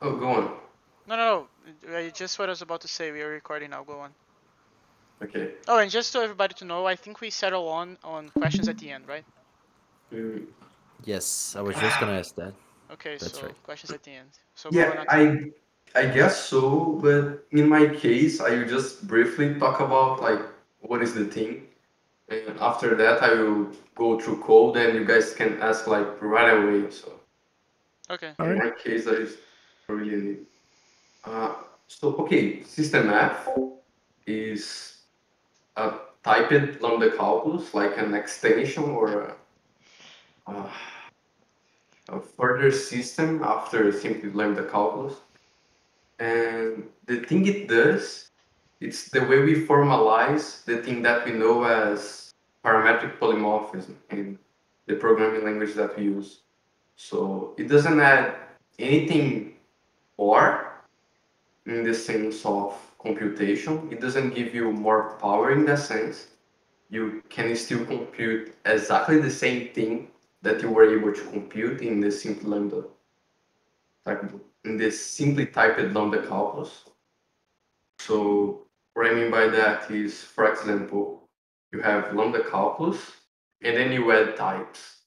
Oh, go on. No. Just what I was about to say. We are recording now. Go on. Okay. Oh, and just so everybody to know, I think we settle on questions at the end, right? Mm, Yes, I was just gonna ask that. Okay, That's so right. questions at the end. So go on, yeah, Axel. I guess so, but in my case, I will just briefly talk about like what is the thing, and after that, I will go through code, and you guys can ask like right away. So Okay. All in right. my case, that is really neat. Uh, so okay, system F is a typed lambda calculus, like an extension or a, a further system after simply lambda calculus. And the thing it does, it's the way we formalize the thing that we know as parametric polymorphism in the programming language that we use. So it doesn't add anything more in the sense of computation. It doesn't give you more power in that sense. You can still compute exactly the same thing that you were able to compute in the simple lambda, like in the simply typed lambda calculus. So what I mean by that is, for example, you have lambda calculus and then you add types.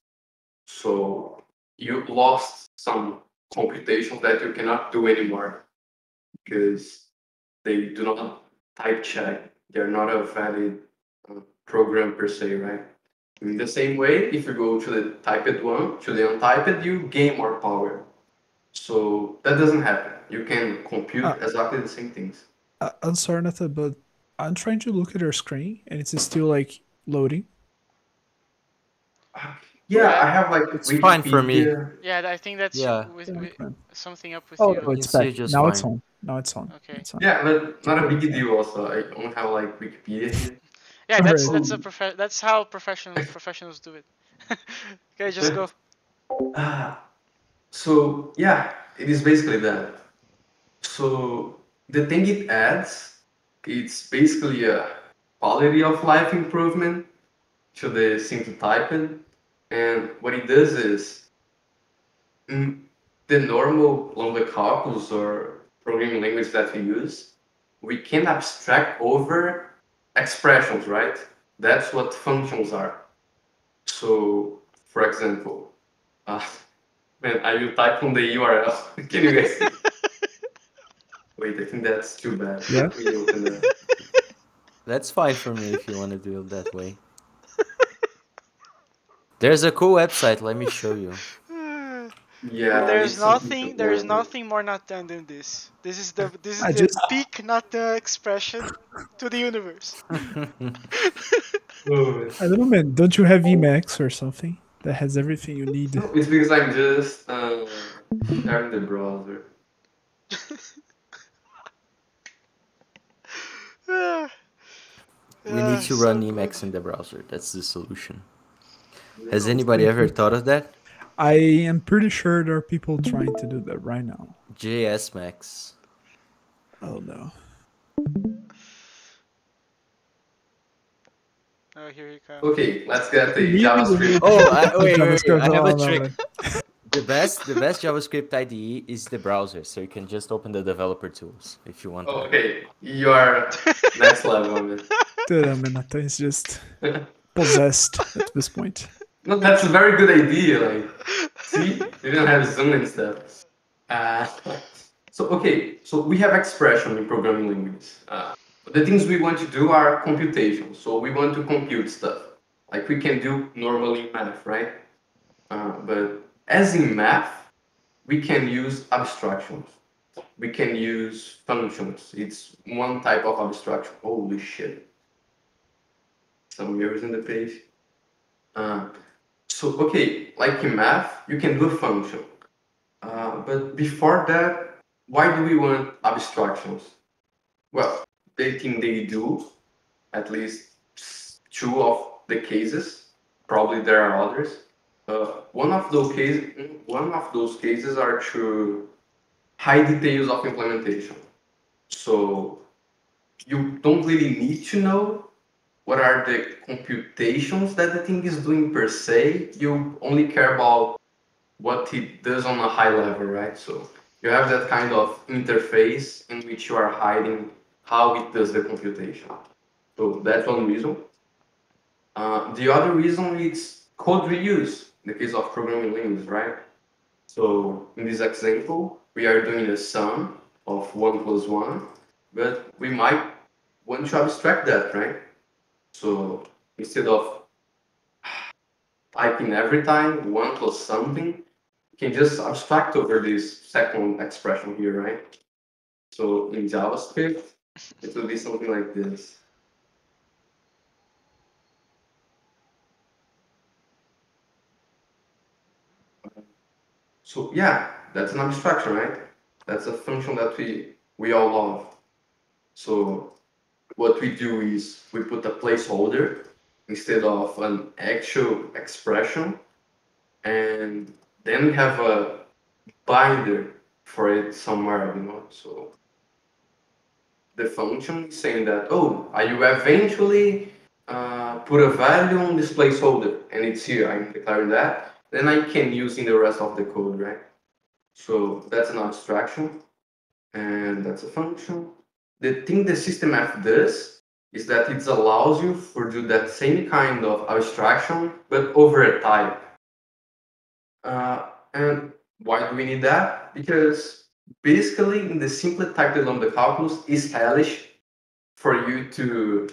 So you lost some computations that you cannot do anymore because they do not type check. They're not a valid program per se, right? In the same way, if you go to the typed one, to the untyped, you gain more power. So that doesn't happen. You can compute Uh, exactly the same things. I'm sorry, Nathan, but I'm trying to look at your screen and it's still like loading. Yeah, Yeah. I have like It's fine for me. Wikipedia. Yeah, I think that's Yeah, Yeah, with okay. something up with Oh you. no, you it's can see back. it just Now it's fine. on. Now it's on. Okay. It's on. Yeah, but not a Okay. big deal also. I don't have like Wikipedia here. Yeah, All that's right. that's how professionals do it. Okay, just go. Ah, so yeah, it is basically that. So the thing it adds, it's basically a quality of life improvement to the simple typing. And what it does is mm, the normal lambda calculus or programming language that we use, we can abstract over expressions, right? That's what functions are. So, for example, uh, man, I will type on the URL. Can you guys see? Wait, I think that's too bad. Yeah. Let me open that. That's fine for me if you want to do it that way. There's a cool website. Let me show you. Yeah, I need something to There's order. nothing more not done than this. This is I the just peak not the expression to the universe. Oh, man. I don't know, man. Don't you have Emacs or something that has everything you need? No, it's because I'm just sharing the browser. We need to So run good. Emacs in the browser. That's the solution. Has No. anybody ever thought of that? I am pretty sure there are people trying to do that right now. JS Max. Oh no. Oh, here he comes. Okay, let's get the Really, we JavaScript. need Oh, wait. JavaScript. I have a Oh no, trick. man. The best JavaScript IDE is the browser, so you can just open the developer tools if you want Oh, that. okay, you are next level on it. Dude, I mean, Nathan is just possessed at this point. No, that's a very good idea. Like, see, you don't have Zoom and stuff. Uh, so we have expression in programming languages. The things we want to do are computation. So we want to compute stuff, like we can do normally in math, right? But as in math, we can use abstractions. We can use functions. It's one type of abstraction. Holy shit! Some errors in the page. Uh, so okay, like in math, you can do a function. But before that, why do we want abstractions? Well, they think they do, at least two of the cases. Probably there are others. One of those cases are to high details of implementation. So you don't really need to know what are the computations that the thing is doing per se. You only care about what it does on a high level, right? So you have that kind of interface in which you are hiding how it does the computation. So that's one reason. The other reason is code reuse in the case of programming languages, right? So in this example, we are doing a sum of 1 plus 1, but we might want to abstract that, right? So instead of typing every time 1 plus something, you can just abstract over this second expression here, right? So in JavaScript, it will be something like this. So yeah, that's an abstraction, right? That's a function that we all love. So what we do is we put a placeholder instead of an actual expression, and then we have a binder for it somewhere, you know. So the function is saying that, oh, I will eventually put a value on this placeholder, and it's here, I'm declaring that, then I can use in the rest of the code, right? So that's an abstraction, and that's a function. The thing the system F does is that it allows you to do that same kind of abstraction, but over a type. And why do we need that? Because basically, in the simply typed lambda calculus, is hellish for you to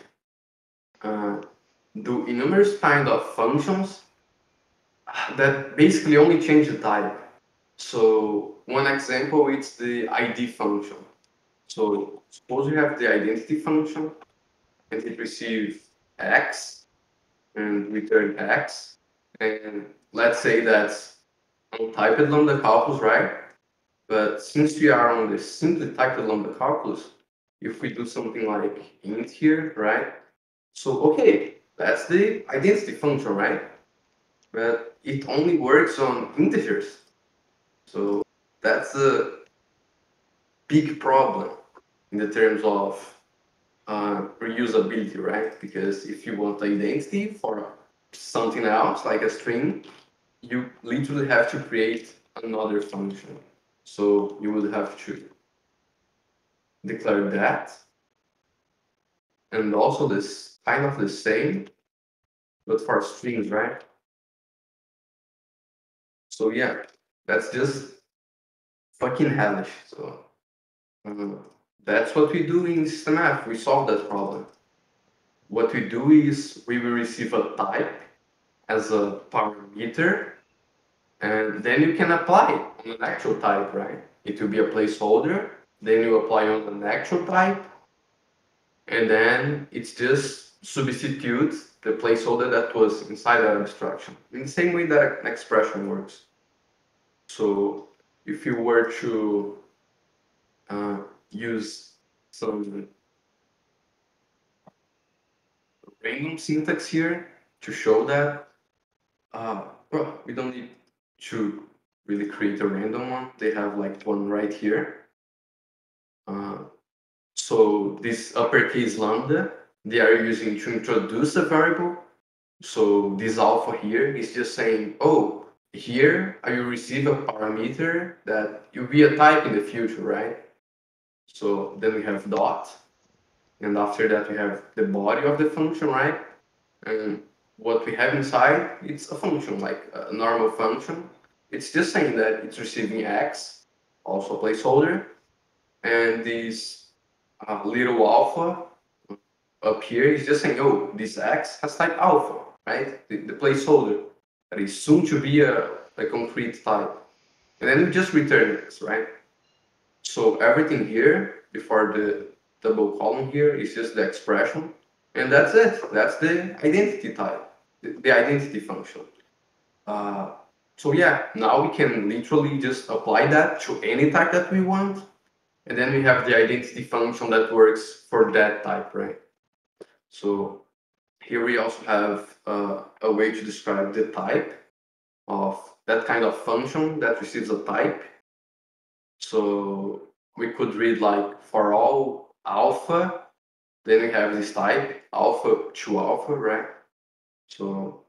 do numerous kind of functions that basically only change the type. So one example is the ID function. So suppose you have the identity function and it receives x and return x. And let's say that's untyped lambda calculus, right? But since we are on the simply typed lambda calculus, if we do something like int here, right? So okay, that's the identity function, right? But it only works on integers. So that's a big problem in the terms of reusability, right? Because if you want identity for something else, like a string, you literally have to create another function. So you would have to declare that, and also this kind of the same, but for strings, right? So yeah, that's just fucking hellish. So that's what we do in System F. We solve that problem. What we do is we will receive a type as a parameter, and then you can apply it on an actual type, right? It will be a placeholder, then you apply on an actual type, and then it's just substitute the placeholder that was inside that abstraction in the same way that an expression works. So if you were to use some random syntax here to show that, well, we don't need to really create a random one. They have like one right here. So this uppercase lambda, they are using to introduce a variable. So this alpha here is just saying, oh, here I will receive a parameter that will be a type in the future, right? So then we have dot, and after that we have the body of the function, right? And what we have inside, it's a function, like a normal function. It's just saying that it's receiving x, also placeholder, and this little alpha up here is just saying, oh, this x has type alpha, right? The placeholder that is soon to be a concrete type. And then we just return this, right? So everything here before the double column here is just the expression, and that's it. That's the identity type, the identity function. So yeah, now we can literally just apply that to any type that we want, and then we have the identity function that works for that type, right? So here we also have a way to describe the type of that kind of function that receives a type. So we could read like for all alpha, then we have this type, alpha to alpha, right? So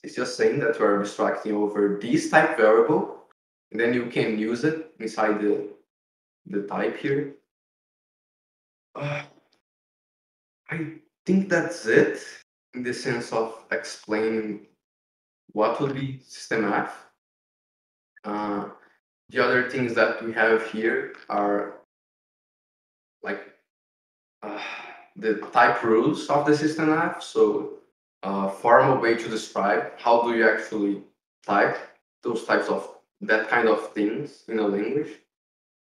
it's just saying that we're abstracting over this type variable, and then you can use it inside the type here. I think that's it in the sense of explaining what would be system F. The other things that we have here are like the type rules of the system F. So formal way to describe how do you actually type those types of that kind of things in a language.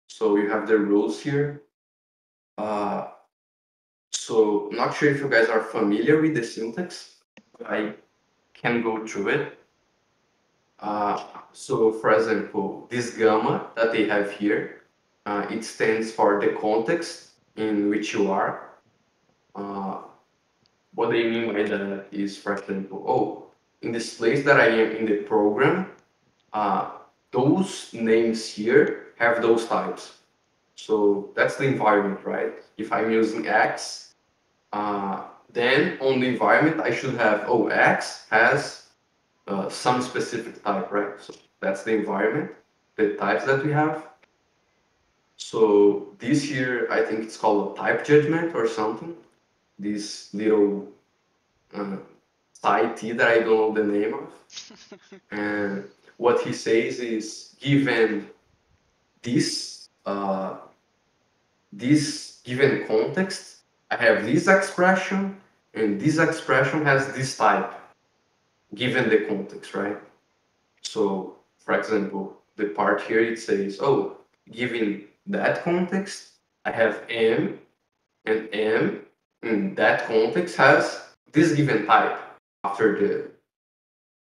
So you have the rules here. So not sure if you guys are familiar with the syntax. I can go through it. So for example, this gamma that they have here, it stands for the context in which you are. What they mean by that is, for example, in this place that I am in the program, those names here have those types. So that's the environment, right? If I'm using X, then on the environment I should have, X has some specific type, right? So that's the environment, the types that we have. So this here, I think it's called a type judgment or something. This little side T that I don't know the name of. And what he says is, given this this given context, I have this expression, and this expression has this type, given the context, right? So, for example, the part here, it says, given that context, I have M, and M in that context has this given type after the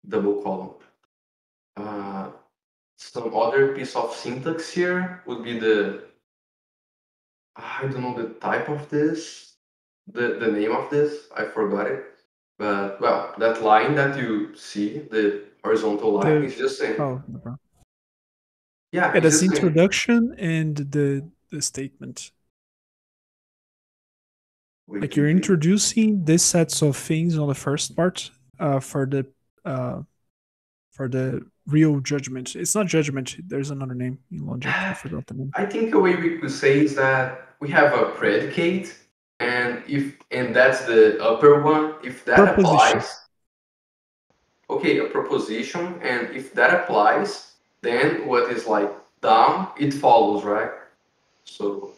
double column. Some other piece of syntax here would be I don't know the type of this, the name of this, I forgot it. But, well, that line that you see, the horizontal line, is just saying, Oh, no problem. yeah, Yeah, it's that's the just saying, introduction and the statement. wait, Like you're wait, wait. introducing these sets of things on the first part for the real judgment. It's not judgment. There's another name in logic. I forgot the name. I think a way we could say is that we have a predicate, and that's the upper one. If that Proposition. applies, okay, a proposition, and if that applies, then what is like down, it follows, right? So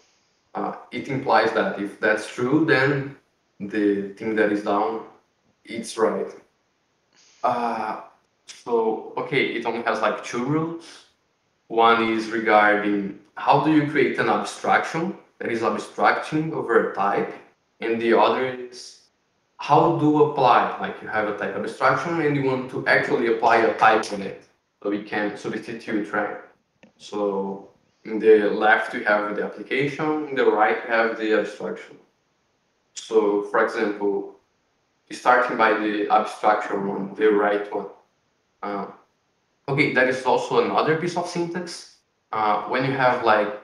it implies that if that's true, then the thing that is down, it's right. So okay, it only has like two rules. One is regarding how do you create an abstraction that is abstracting over a type, and the other is how do apply, like you have a type abstraction and you want to actually apply a type on it, so we can substitute, right? So in the left we have the application, in the right we have the abstraction. So for example, starting by the abstraction one, the right one. Okay, that is also another piece of syntax. When you have like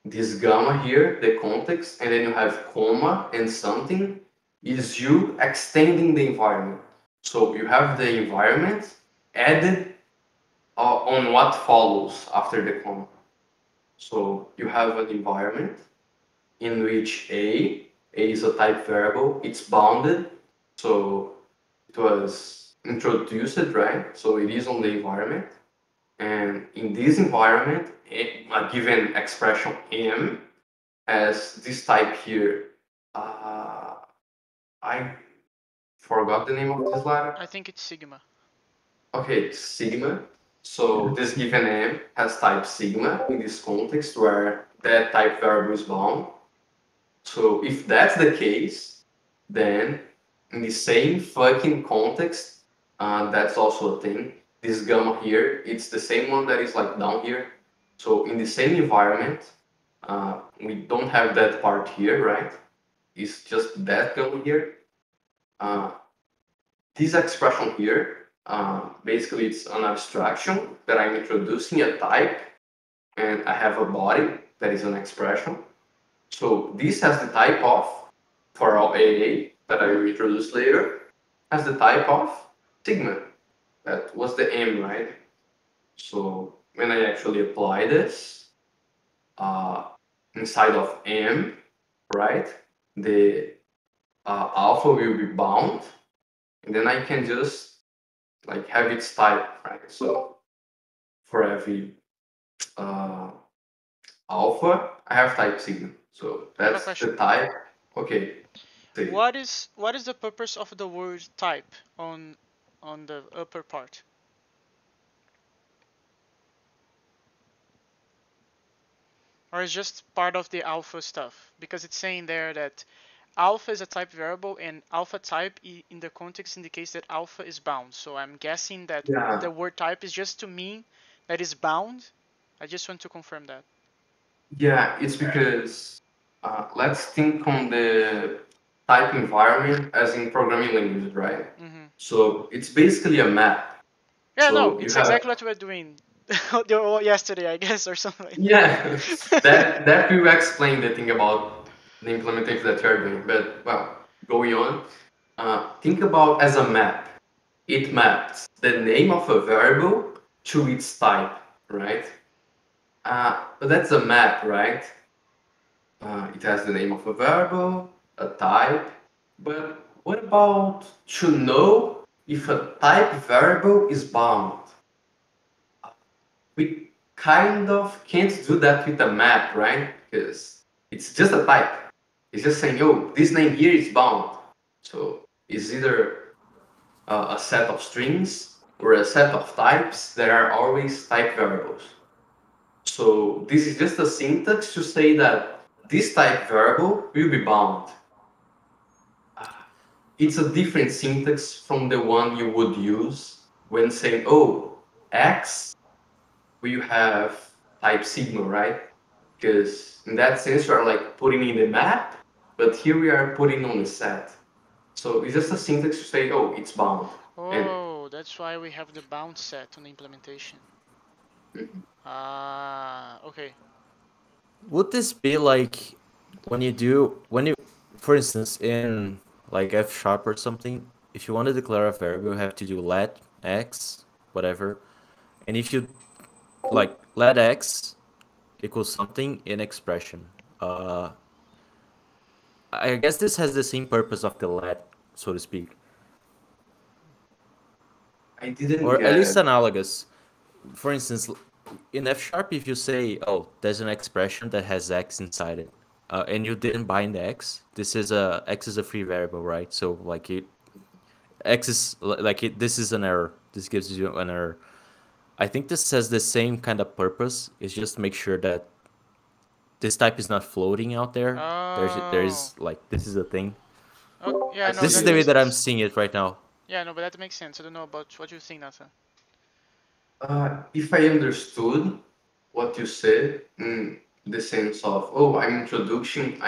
this gamma here, the context, and then you have comma and something, is you extending the environment. So you have the environment added on what follows after the comma. So you have an environment in which A is a type variable, it's bounded, so it was introduced, right? So it is on the environment. And in this environment, a given expression M has this type here. I forgot the name of this letter. I think it's sigma. Okay, sigma. So this given M has type sigma in this context where that type variable is bound. So if that's the case, then in the same fucking context, that's also a thing. This gamma here, it's the same one that is like down here. So in the same environment, we don't have that part here, right? It's just that gamma here. This expression here, basically it's an abstraction that I'm introducing a type, and I have a body that is an expression. So this has the type of, for all AA that I will introduce later, has the type of sigma. That was the M, right? So when I actually apply this inside of M, right, the alpha will be bound, and then I can just like have its type, right? So for every alpha, I have type sigma. So I have a that's the question. type. Okay. See. What is the purpose of the word type on the upper part? Or is just part of the alpha stuff? Because it's saying there that alpha is a type variable and alpha type in the context indicates that alpha is bound. So I'm guessing that Yeah. the word type is just to mean that it's bound. I just want to confirm that. Yeah, it's because let's think on the type environment as in programming languages, right? Mm-hmm. So it's basically a map. Yeah, no, So you it's have exactly what we're doing yesterday, I guess, or something. yeah, that will explain the thing about the implementation that you're doing. But well, going on, think about as a map. It maps the name of a variable to its type, right? But that's a map, right? It has the name of a variable, a type, but what about to know if a type variable is bound? We kind of can't do that with a map, right? Because it's just a type. It's just saying, oh, this name here is bound. So it's either a set of strings or a set of types that are always type variables. So this is just a syntax to say that this type variable will be bound. It's a different syntax from the one you would use when saying, oh, X will have type sigma, right? Because in that sense, you are like putting in the map, but here we are putting on the set. So it's just a syntax to say, oh, it's bound. And Oh, that's why we have the bound set on the implementation. Ah, okay. Would this be like when you, for instance, in like F sharp or something, if you want to declare a variable, you have to do let x, whatever, and if you like let x equals something in expression, I guess this has the same purpose of the let, so to speak, I didn't or at get least it. analogous. For instance, in F sharp, if you say, "Oh, there's an expression that has x inside it," and you didn't bind x, x is a free variable, right? So like x is like this is an error. This gives you an error. I think this has the same kind of purpose. It's just make sure that this type is not floating out there. Oh. Like this is a thing. Okay. Yeah, I no, This is that the see. way makes that I'm sense. seeing it right now. Yeah, no, but that makes sense. I don't know about what you think, Nathan. If I understood what you said in the sense of, oh, Introducing.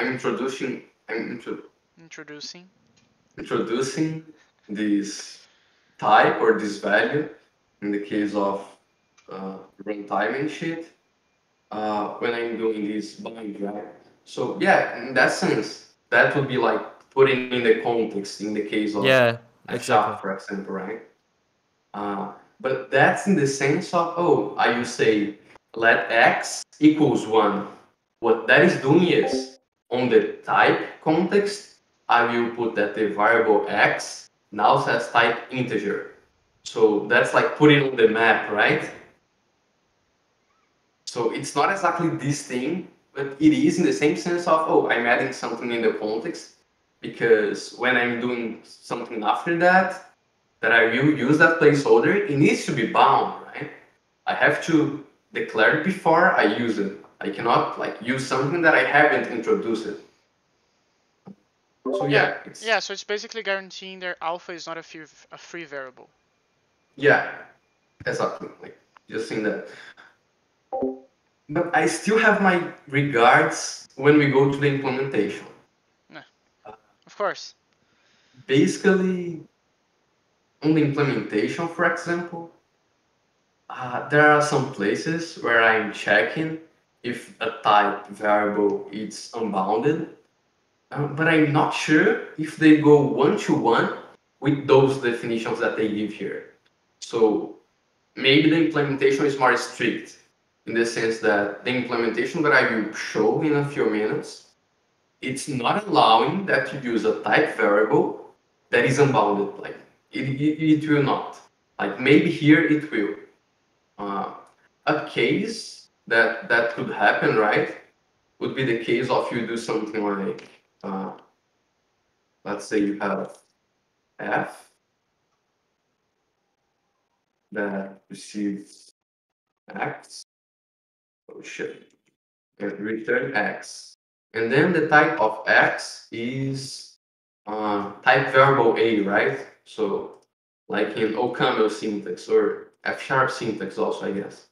introducing this type or this value in the case of runtime and shit when I'm doing this bind, right? So yeah, in that sense, that would be like putting in the context in the case of Yeah, a exactly. shop, for example, right? But that's in the sense of, oh, I will say let x equals 1. What that is doing is, on the type context, I will put that the variable x now has type integer. So that's like putting on the map, right? So it's not exactly this thing, but it is in the same sense of, oh, I'm adding something in the context, because when I'm doing something after that, I will use that placeholder, it needs to be bound, right? I have to declare it before I use it. I cannot like use something that I haven't introduced it. So Yeah, yeah, yeah. it's So it's basically guaranteeing that alpha is not a free variable. yeah, exactly. Like just in that. But I still have my regards when we go to the implementation. Nah, of course. Basically, on the implementation, for example, there are some places where I'm checking if a type variable is unbounded, but I'm not sure if they go one to one with those definitions that they give here. So maybe the implementation is more strict in the sense that the implementation that I will show in a few minutes, it's not allowing that you use a type variable that is unbounded. Like it will not. Like maybe here it will. A case that could happen, right, would be the case of you do something like, let's say you have f that receives x, oh shit, and return x. And then the type of x is type variable a, right? So like in OCaml syntax or F# syntax also, I guess.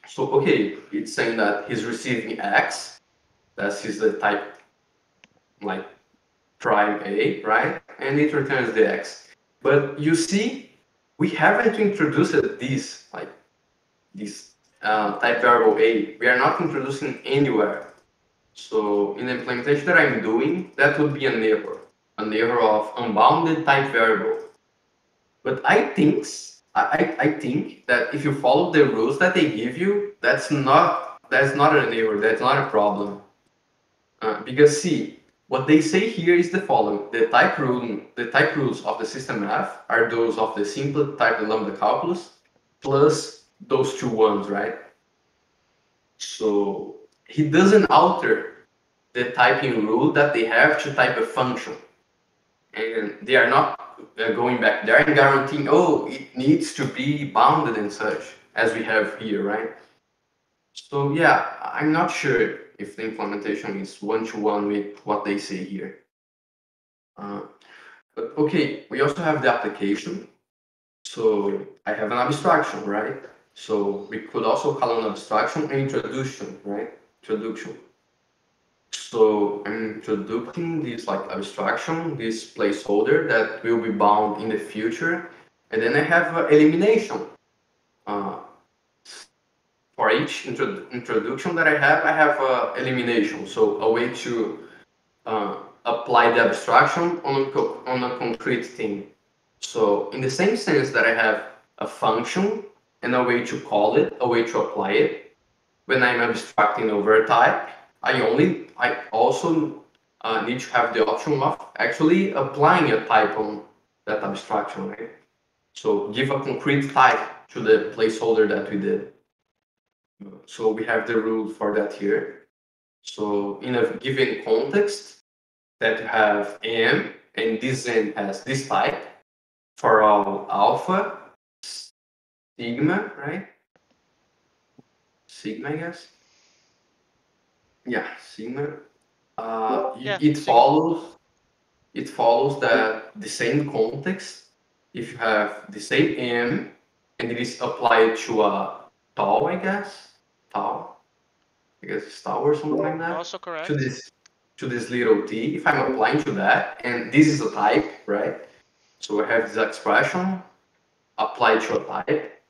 So okay, it's saying that he's receiving x, that's his the type like prime a, right? And it returns the x. But you see, we haven't introduced this like this type variable a. We are not introducing anywhere. So in the implementation that I'm doing, that would be an error of unbounded type variable. But I think that if you follow the rules that they give you, that's not an error. That's not a problem. Because see, what they say here is the following: the type rules of the system F are those of the simple type lambda calculus plus those two ones, right? So he doesn't alter the typing rule that they have to type a function, and they are not going back there and guaranteeing, oh, it needs to be bounded and such as we have here, right? So yeah, I'm not sure if the implementation is one-to-one with what they say here. But okay, we also have the application. So I have an abstraction, right? So we could also call an abstraction an introduction, right? Introduction. So I'm introducing this like abstraction, this placeholder that will be bound in the future. And then I have elimination. For each introduction that I have elimination. So a way to apply the abstraction on a concrete thing. So in the same sense that I have a function and a way to call it, a way to apply it, when I'm abstracting over a type, I also need to have the option of actually applying a type on that abstraction, right? So give a concrete type to the placeholder that we did. So we have the rule for that here. So in a given context that you have n, and this n has this type for all alpha, sigma, right? Sigma, I guess. Yeah, sigma. It sigma. follows that the same context, if you have the same n and it is applied to a tau, I guess, tau, I guess it's tau or something like that. Also correct. To this little t, if I'm applying to that, and this is a type, right? So I have this expression applied to a type.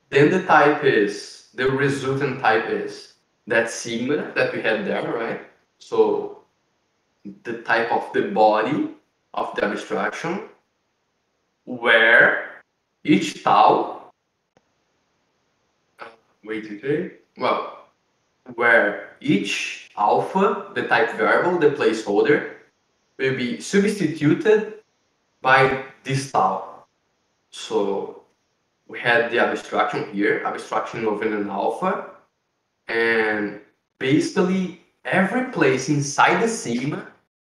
Then the resultant type is that sigma that we had there, right? So the type of the body of the abstraction where each tau, where each alpha, the type variable, the placeholder, will be substituted by this tau. So we had the abstraction here, abstraction of an alpha, and basically every place inside the sigma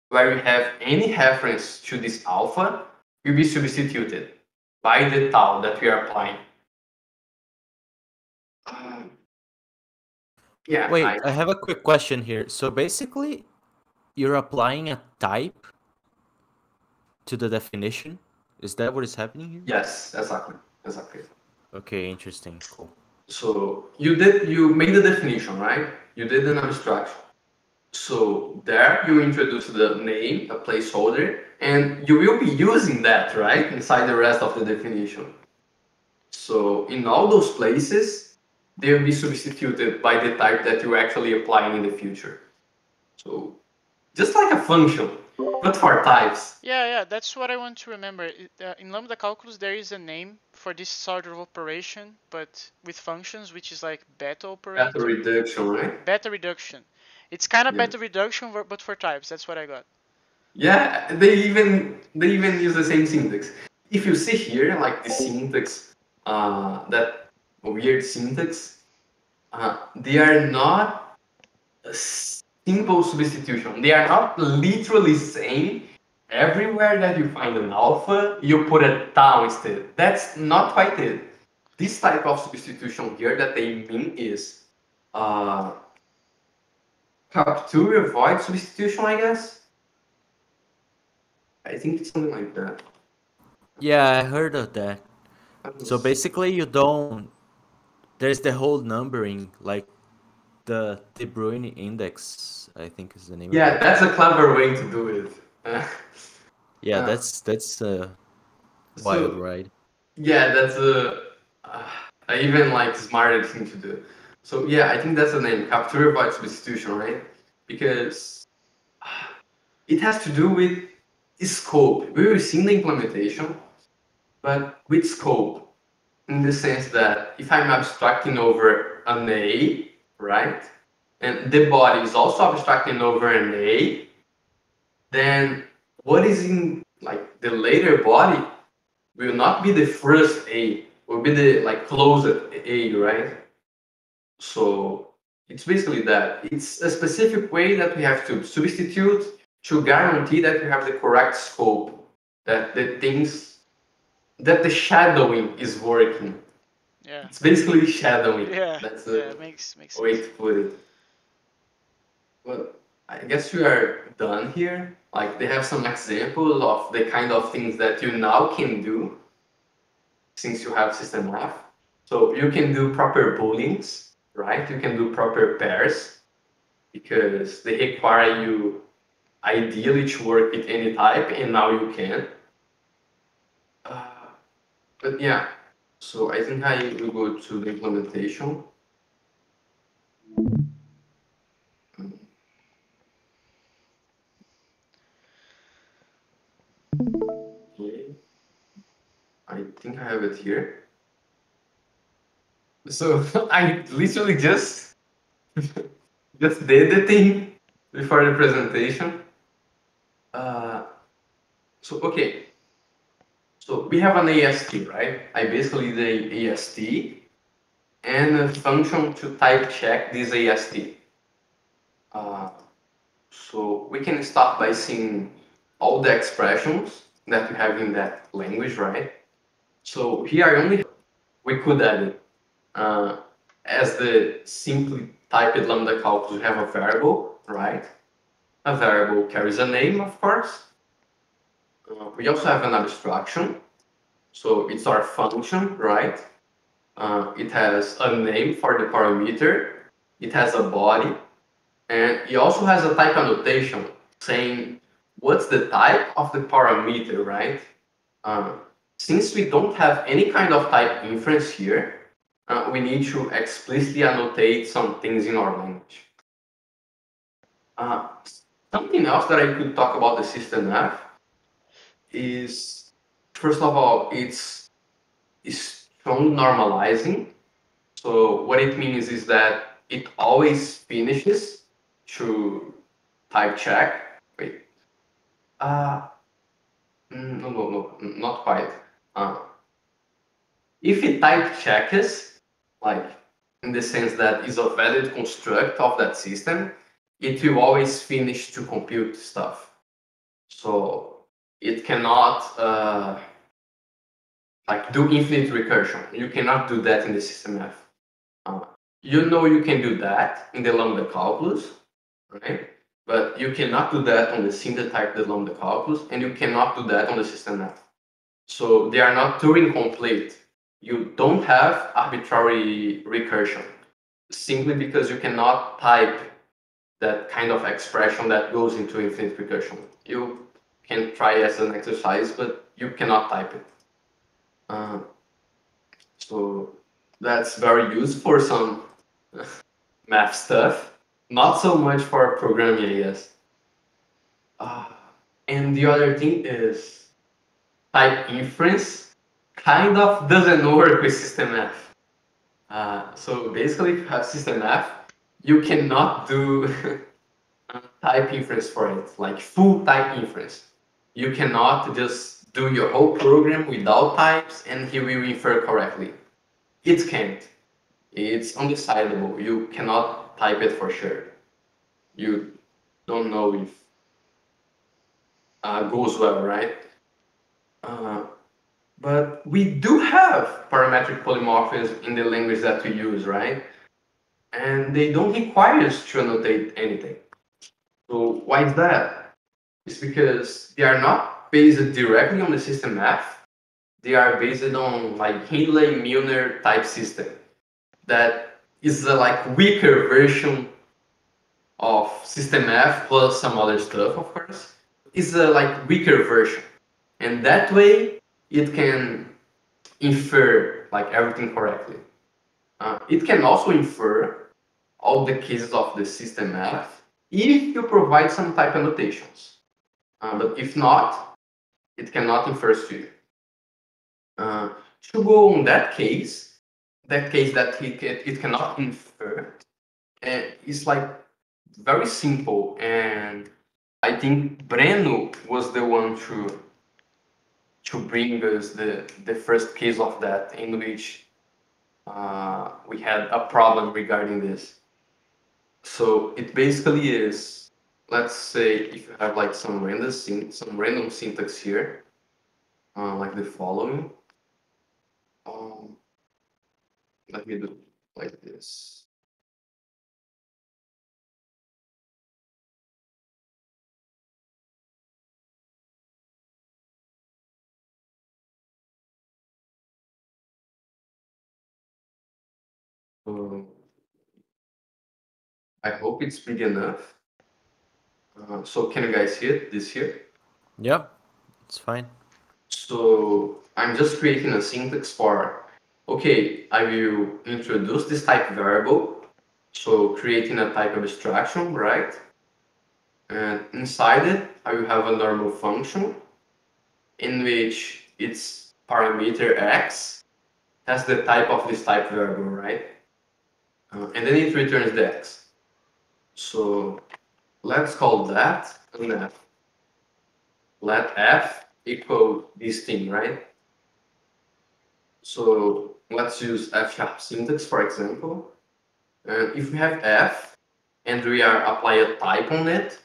where we have any reference to this alpha will be substituted by the tau that we are applying. Yeah. Wait, I have a quick question here. So basically, you're applying a type to the definition? Is that what is happening here? Yes, exactly. Okay, interesting. Cool. So you made the definition, right? You did an abstraction. So there you introduce the name, a placeholder, and you will be using that, right, inside the rest of the definition. So in all those places, they will be substituted by the type that you're actually applying in the future. So just like a function, But for types, Yeah, that's what I want to remember. In lambda calculus, there is a name for this sort of operation, but with functions, which is like beta beta operator. reduction, right? Beta reduction. It's kind of Yeah. beta reduction, but for types. That's what I got. Yeah, they even use the same syntax. If you see here, like the syntax, that weird syntax, they are not a simple substitution. They are not literally saying everywhere that you find an alpha, you put a tau instead. That's not quite it. This type of substitution here that they mean is uh, capture avoid substitution, I guess. I think it's something like that. Yeah, I heard of that. So basically, you don't. There's the whole numbering, like the De Bruyne index, I think is the name of Yeah, it. that's a clever way to do it. Yeah, Uh, that's wild, so right? yeah, that's uh, a even like smarter thing to do. So yeah, I think that's the name, capture by substitution, right? Because it has to do with scope. We will see in the implementation, but with scope, in the sense that if I'm abstracting over an A, right, and the body is also abstracting over an A, then what is in like the later body will not be the first A, will be the like closest A, right? So it's basically that. It's a specific way that we have to substitute to guarantee that we have the correct scope, that the things that the shadowing is working. Yeah. It's basically shadowing. Yeah. That's Yeah. the Makes way sense. to put it. Well, I guess we are done here. Like they have some examples of the kind of things that you now can do since you have system F. So you can do proper booleans, right? You can do proper pairs because they require you ideally to work with any type, and now you can. Uh, but yeah, so I think I will go to the implementation. Okay, I think I have it here. So I literally just did the thing before the presentation. Uh, so okay, so we have an AST, right? I basically did the AST and a function to type check this AST. Uh, so we can start by seeing all the expressions that we have in that language, right? So here I only we could add it. As the simply typed lambda calculus, we have a variable, right? A variable carries a name, of course. We also have an abstraction, so it's our function, right? It has a name for the parameter, it has a body, and it also has a type annotation saying what's the type of the parameter, right? Uh, since we don't have any kind of type inference here, we need to explicitly annotate some things in our language. Uh, Something else that I could talk about the system F is, first of all, it's strong normalizing. So what it means is that it always finishes to type check. Wait, uh, no, not quite. Uh, if it type checks, like in the sense that is a valid construct of that system, it will always finish to compute stuff. So it cannot like do infinite recursion. You cannot do that in the system F. Uh, you know you can do that in the lambda calculus, right? But you cannot do that on the synthetized lambda calculus, and you cannot do that on the system F. So they are not Turing complete. You don't have arbitrary recursion simply because you cannot type that kind of expression that goes into infinite recursion. You can try as an exercise, but you cannot type it. Uh, so that's very useful for some math stuff, not so much for programming, I guess. And the other thing is type inference kind of doesn't work with system F. So basically, if you have system F, you cannot do type inference for it, like full type inference. You cannot just do your whole program without types and he will infer correctly. It can't. It's undecidable. You cannot type it for sure. You don't know if goes well, right? Uh, but we do have parametric polymorphism in the language that we use, right? And they don't require us to annotate anything. So why is that? It's because they are not based directly on the system F. They are based on like Hindley-Milner type system that is a like weaker version of system F plus some other stuff, of course. It's a like weaker version, and that way it can infer like everything correctly. It can also infer all the cases of the system F if you provide some type annotations. But if not, it cannot infer to you. To go on that case that it cannot infer, is like very simple. And I think Breno was the one to bring us the first case of that in which we had a problem regarding this. So it basically is, let's say if you have like some random syntax here, like the following. Um, Let me do like this. Um, I hope it's big enough. So can you guys see it? This here? Yep, it's fine. So I'm just creating a syntax for, okay, I will introduce this type variable. So creating a type abstraction, right? And inside it, I will have a normal function in which its parameter x has the type of this type variable, right? And then it returns the x. So let's call that an f. Let f equal this thing, right? So let's use F# syntax, for example. And if we have f and we are apply a type on it,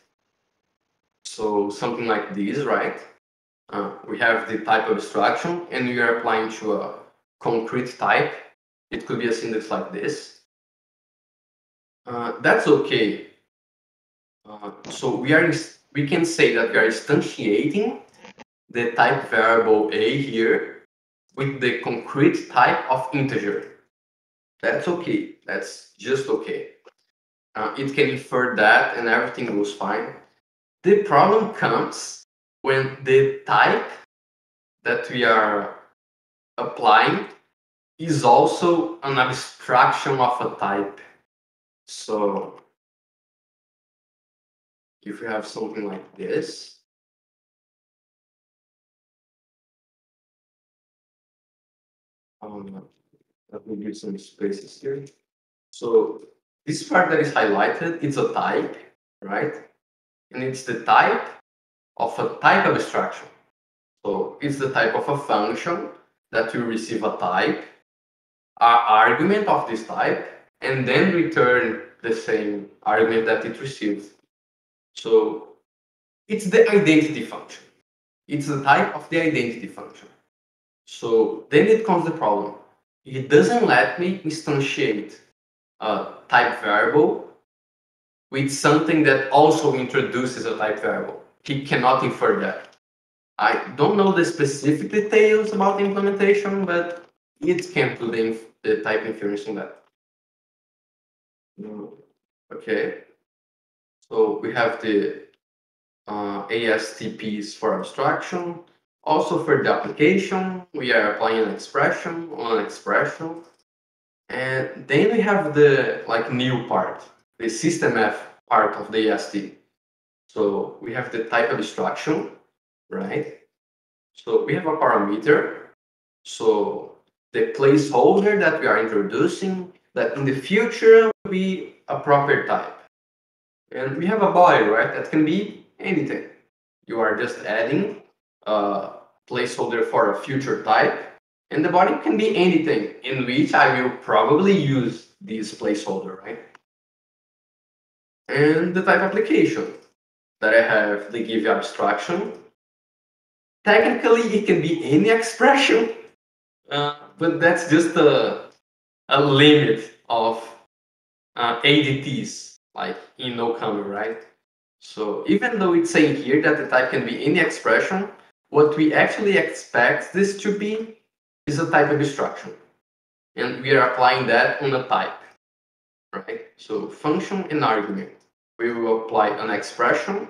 so something like this, right? We have the type abstraction and we are applying to a concrete type. It could be a syntax like this. That's okay. So we can say that we are instantiating the type variable a here with the concrete type of integer. That's okay. That's just okay. It can infer that and everything goes fine. The problem comes when the type that we are applying is also an abstraction of a type. So if you have something like this, let me give some spaces here. So this part that is highlighted, it's a type, right? And it's the type of a type abstraction. So it's the type of a function that will receive a type, an argument of this type, and then return the same argument that it received. So it's the identity function. It's the type of the identity function. So then it comes the problem. It doesn't let me instantiate a type variable with something that also introduces a type variable. He cannot infer that. I don't know the specific details about the implementation, but it can do the type inference in that. Okay. So we have the ASTPs for abstraction. Also for the application, we are applying an expression on an expression. And then we have the like new part, the system F part of the AST. So we have the type abstraction, right? So we have a parameter. So the placeholder that we are introducing that in the future will be a proper type. And we have a body, right? That can be anything. You are just adding a placeholder for a future type, and the body can be anything in which I will probably use this placeholder, right? And the type application that I have the give abstraction. Technically, it can be any expression, but that's just a limit of ADTs, like in Nekoma, right? So even though it's saying here that the type can be any expression, what we actually expect this to be is a type abstraction. And we are applying that on a type, right? So function and argument. We will apply an expression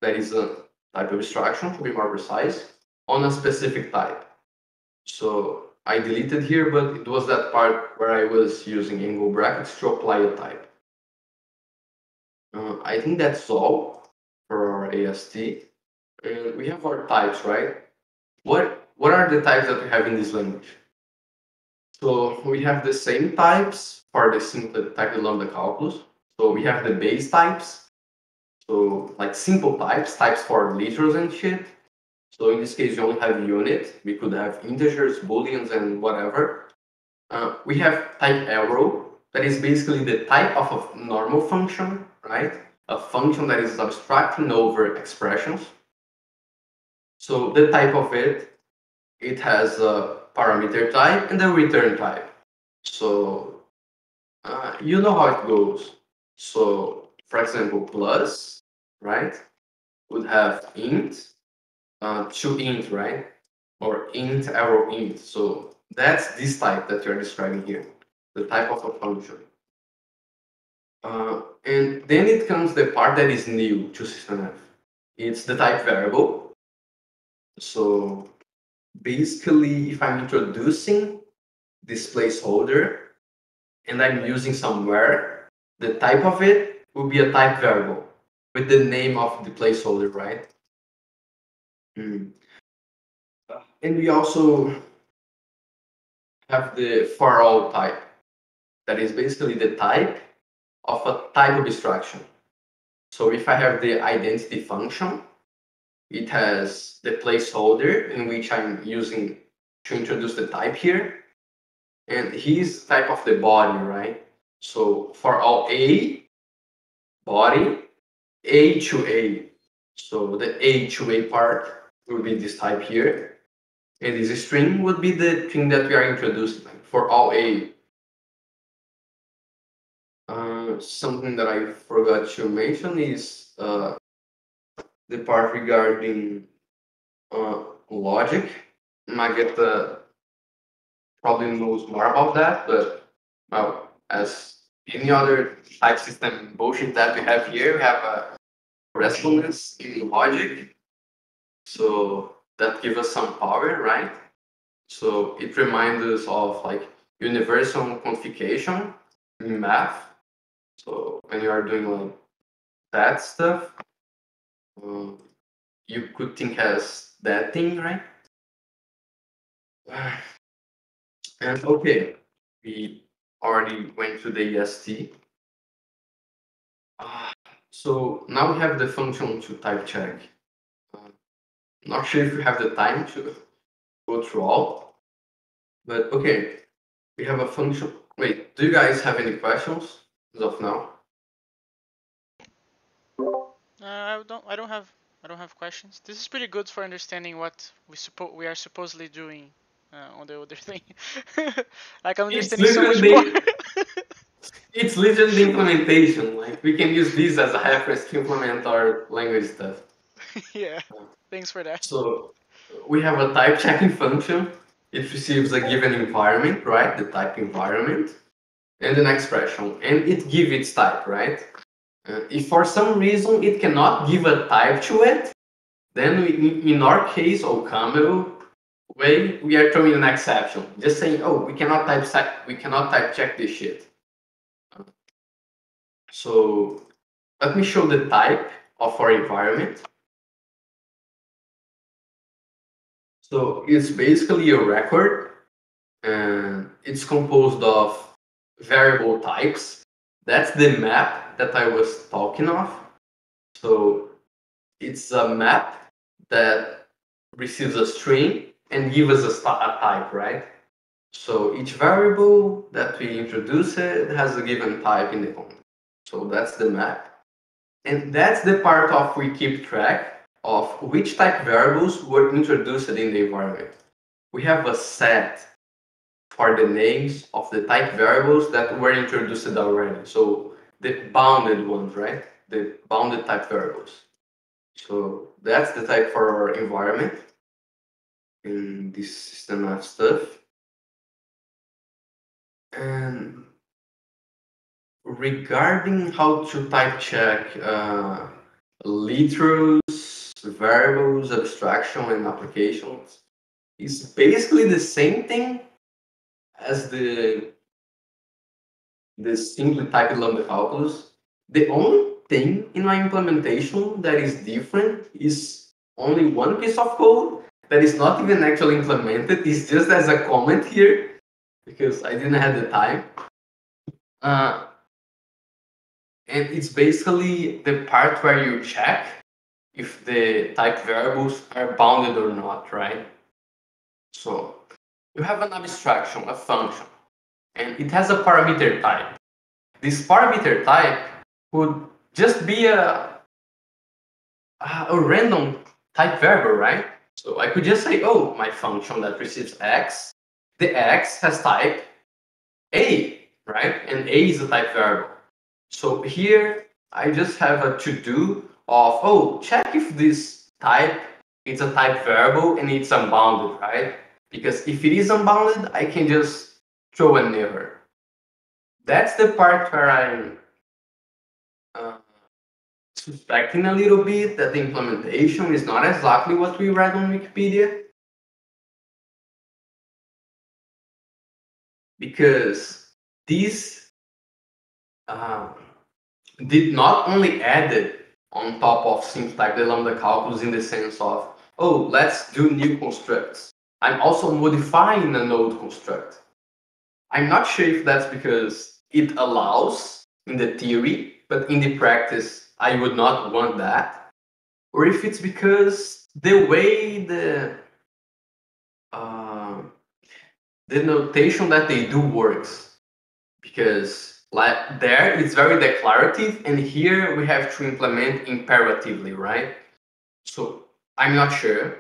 that is a type abstraction, to be more precise, on a specific type. So I deleted here, but it was that part where I was using angle brackets to apply a type. I think that's all for our AST. And we have our types, right? What are the types that we have in this language? So we have the same types for the simple type lambda calculus. So we have the base types. So like simple types, types for literals and shit. So in this case, you only have unit. We could have integers, booleans, and whatever. We have type arrow. That is basically the type of a normal function, right? A function that is abstracting over expressions. So the type of it has a parameter type and a return type. So you know how it goes. So for example, plus, right, would have int to int, right? Or int arrow int. So that's this type that you're describing here, the type of a function. And then it comes the part that is new to systemf. It's the type variable. So basically, if I'm introducing this placeholder and I'm using somewhere, the type of it will be a type variable with the name of the placeholder, right? And we also have the for all type. That is basically the type of a type abstraction. So if I have the identity function, it has the placeholder in which I'm using to introduce the type here. And he's type of the body, right? So for all A, body, A to A. So the A to A part will be this type here. And this string would be the thing that we are introducing for all A. Something that I forgot to mention is the part regarding logic. Magetta probably knows more about that, but well, as any other type system bullshit that we have here, we have a correspondence in logic. So that gives us some power, right? So it reminds us of like universal quantification in math. So when you are doing like that stuff, you could think as that thing, right? And okay, we already went to the EST. So now we have the function to type check. Not sure if we have the time to go through all, but okay, we have a function. Wait, do you guys have any questions as of now? I don't have questions. This is pretty good for understanding what we are supposedly doing on the other thing. Like I'm It's understanding so literally much more. it's literally the implementation. Like we can use this as a reference to implement our language stuff. Yeah. Thanks for that. So we have a type checking function. It receives a given environment, right? The type environment, and an expression, and it gives its type, right? If for some reason it cannot give a type to it, then in our case, or Camel way, we are throwing an exception, just saying, oh, we cannot type check this shit. So let me show the type of our environment. So it's basically a record, and it's composed of variable types. That's the map that I was talking of. So it's a map that receives a string and gives us a type, right? So each variable that we introduce it has a given type in the context. So that's the map. And that's the part of we keep track of which type variables were introduced in the environment. We have a set for the names of the type variables that were introduced already. So the bounded ones, right? The bounded type variables. So that's the type for our environment in this system of stuff. And regarding how to type check literals, variables, abstraction, and applications, it's basically the same thing as the simply typed lambda calculus. The only thing in my implementation that is different is only one piece of code that is not even actually implemented. It's just as a comment here because I didn't have the time. And it's basically the part where you check if the type variables are bounded or not, right? So you have an abstraction, a function, and it has a parameter type. This parameter type would just be a random type variable, right? So I could just say, oh, my function that receives x, the x has type a, right? And a is a type variable. So here I just have a to-do of, oh, check if this type is a type variable and it's unbounded, right? Because if it is unbounded, I can just throw an error. That's the part where I'm suspecting a little bit that the implementation is not exactly what we read on Wikipedia. Because this did not only added on top of simple type the lambda calculus in the sense of, oh, let's do new constructs. I'm also modifying a node construct. I'm not sure if that's because it allows in the theory, but in the practice, I would not want that. Or if it's because the way the notation that they do works. Because like there it's very declarative, and here we have to implement imperatively, right? So I'm not sure.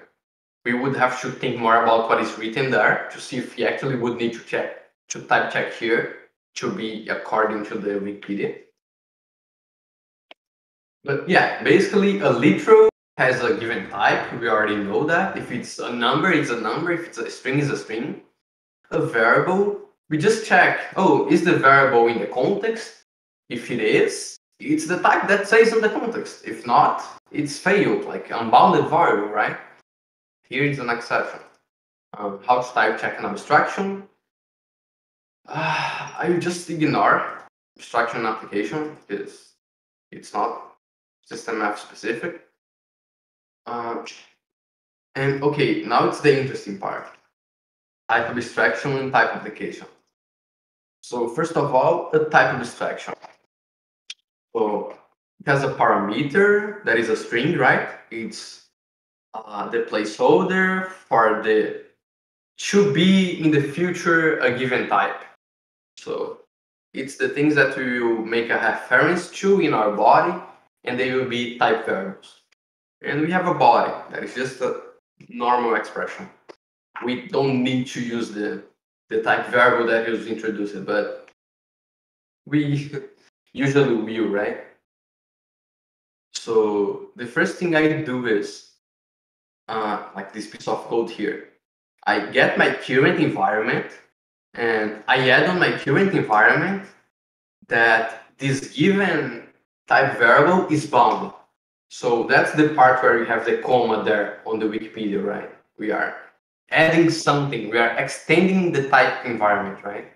We would have to think more about what is written there to see if we actually would need to type check here to be according to the Wikipedia. But yeah, basically a literal has a given type. We already know that. If it's a number, it's a number. If it's a string, it's a string. A variable, we just check, oh, is the variable in the context? If it is, it's the type that says in the context. If not, it's failed, like unbounded variable, right? Here is an exception. How to type check an abstraction? I will just ignore abstraction application because it's not system F specific. And okay, now it's the interesting part. Type abstraction and type application. So first of all, a type abstraction. So it has a parameter that is a string, right? It's the placeholder for the to be in the future a given type. So it's the things that we will make a reference to in our body, and they will be type variables. And we have a body that is just a normal expression. We don't need to use the type variable that was introduced, but we usually will, right? So the first thing I do is, like this piece of code here, I get my current environment and I add on my current environment that this given type variable is bounded. So that's the part where you have the comma there on the Wikipedia, right? We are adding something, we are extending the type environment, right?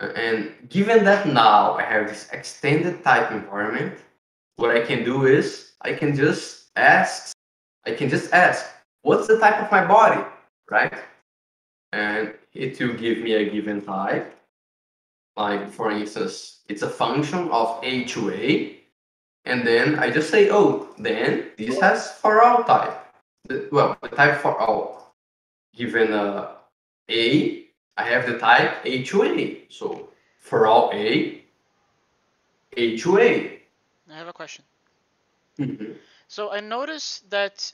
And given that now I have this extended type environment, what I can do is I can just ask, what's the type of my body, right? And it will give me a given type. Like, for instance, it's a function of A to A. And then I just say, oh, then this has for all type. Well, the type for all. Given A, I have the type A to A. So for all A to A. I have a question. Mm-hmm. So I noticed that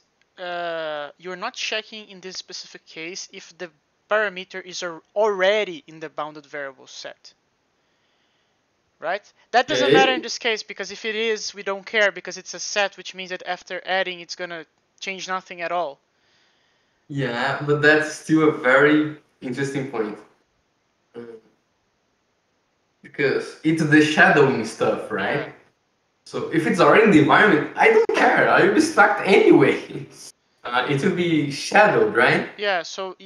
you're not checking in this specific case if the parameter is already in the bounded variable set. Right? That doesn't matter in this case, because if it is, we don't care, because it's a set, which means that after adding, it's gonna change nothing at all. Yeah, but that's still a very interesting point. Because it's the shadowing stuff, right? Yeah. So if it's already in the environment, I don't care. I will abstract anyway. It will be shadowed, right? Yeah, so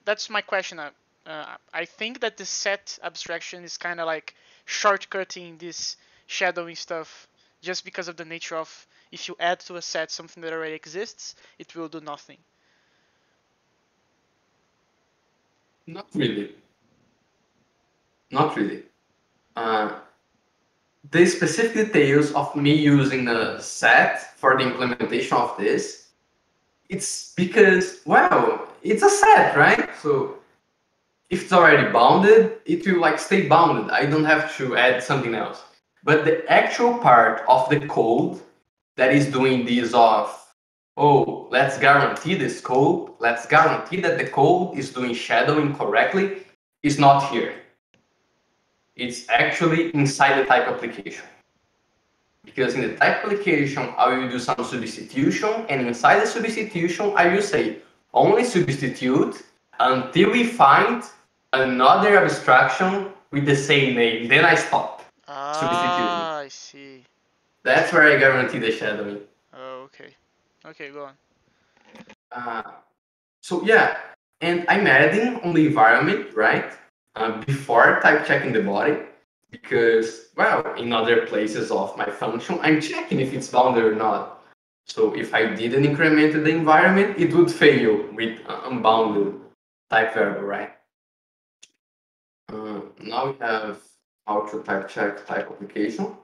that's my question. I think that the set abstraction is kind of like shortcutting this shadowing stuff, just because of the nature of, if you add to a set something that already exists, it will do nothing. Not really. Not really. Uh, the specific details of me using a set for the implementation of this, it's because, well, it's a set, right? So if it's already bounded, it will like stay bounded. I don't have to add something else. But the actual part of the code that is doing this of, oh, let's guarantee this code, let's guarantee that the code is doing shadowing correctly, is not here. It's actually inside the type application. Because in the type application, I will do some substitution, and inside the substitution, I will say only substitute until we find another abstraction with the same name. Then I stop substituting. Ah, I see. That's where I guarantee the shadowing. Oh, okay. Okay, go on. So yeah, and I'm adding on the environment, right? Before type checking the body, because, well, in other places of my function, I'm checking if it's bounded or not. So if I didn't increment the environment, it would fail with unbounded type variable, right? Now we have how to type check type application.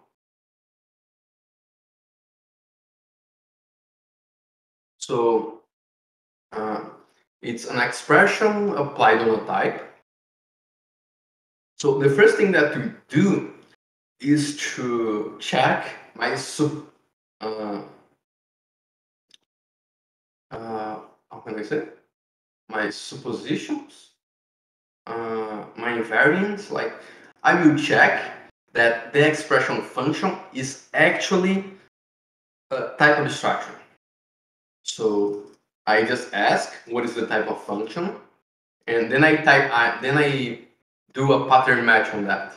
So it's an expression applied on a type. So the first thing that we do is to check my how can I say, my suppositions, my invariants. Like, I will check that the expression function is actually a type abstraction. So I just ask what is the type of function, and then I do a pattern match on that.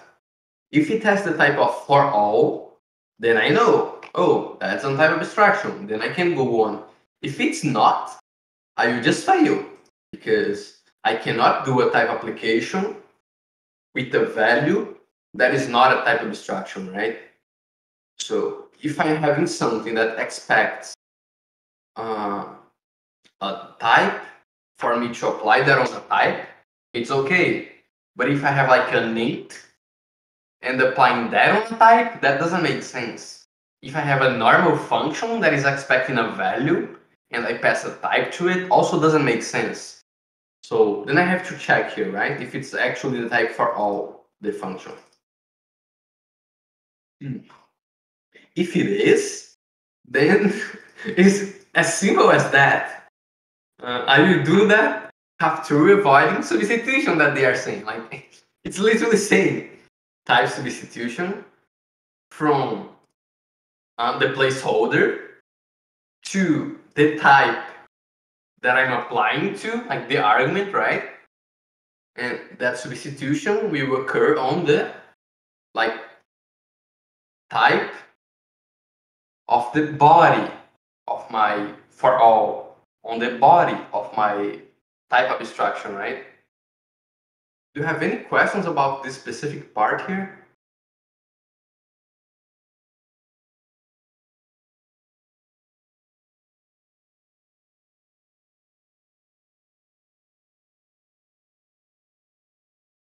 If it has the type of for all, then I know, oh, that's a type of abstraction. Then I can go on. If it's not, I will just fail, because I cannot do a type application with a value that is not a type of abstraction, right? So if I'm having something that expects uh, a type for me to apply that on a type, it's okay. But if I have like an int and applying that on a type, that doesn't make sense. If I have a normal function that is expecting a value and I pass a type to it, also doesn't make sense. So then I have to check here, right? If it's actually the type for all the function. If it is, then it's as simple as that. I will do that after avoiding substitution that they are saying. Like, it's literally saying type substitution from the placeholder to the type that I'm applying to, like the argument, right? And that substitution will occur on the like type of the body of my for all, on the body of my type abstraction, right? Do you have any questions about this specific part here?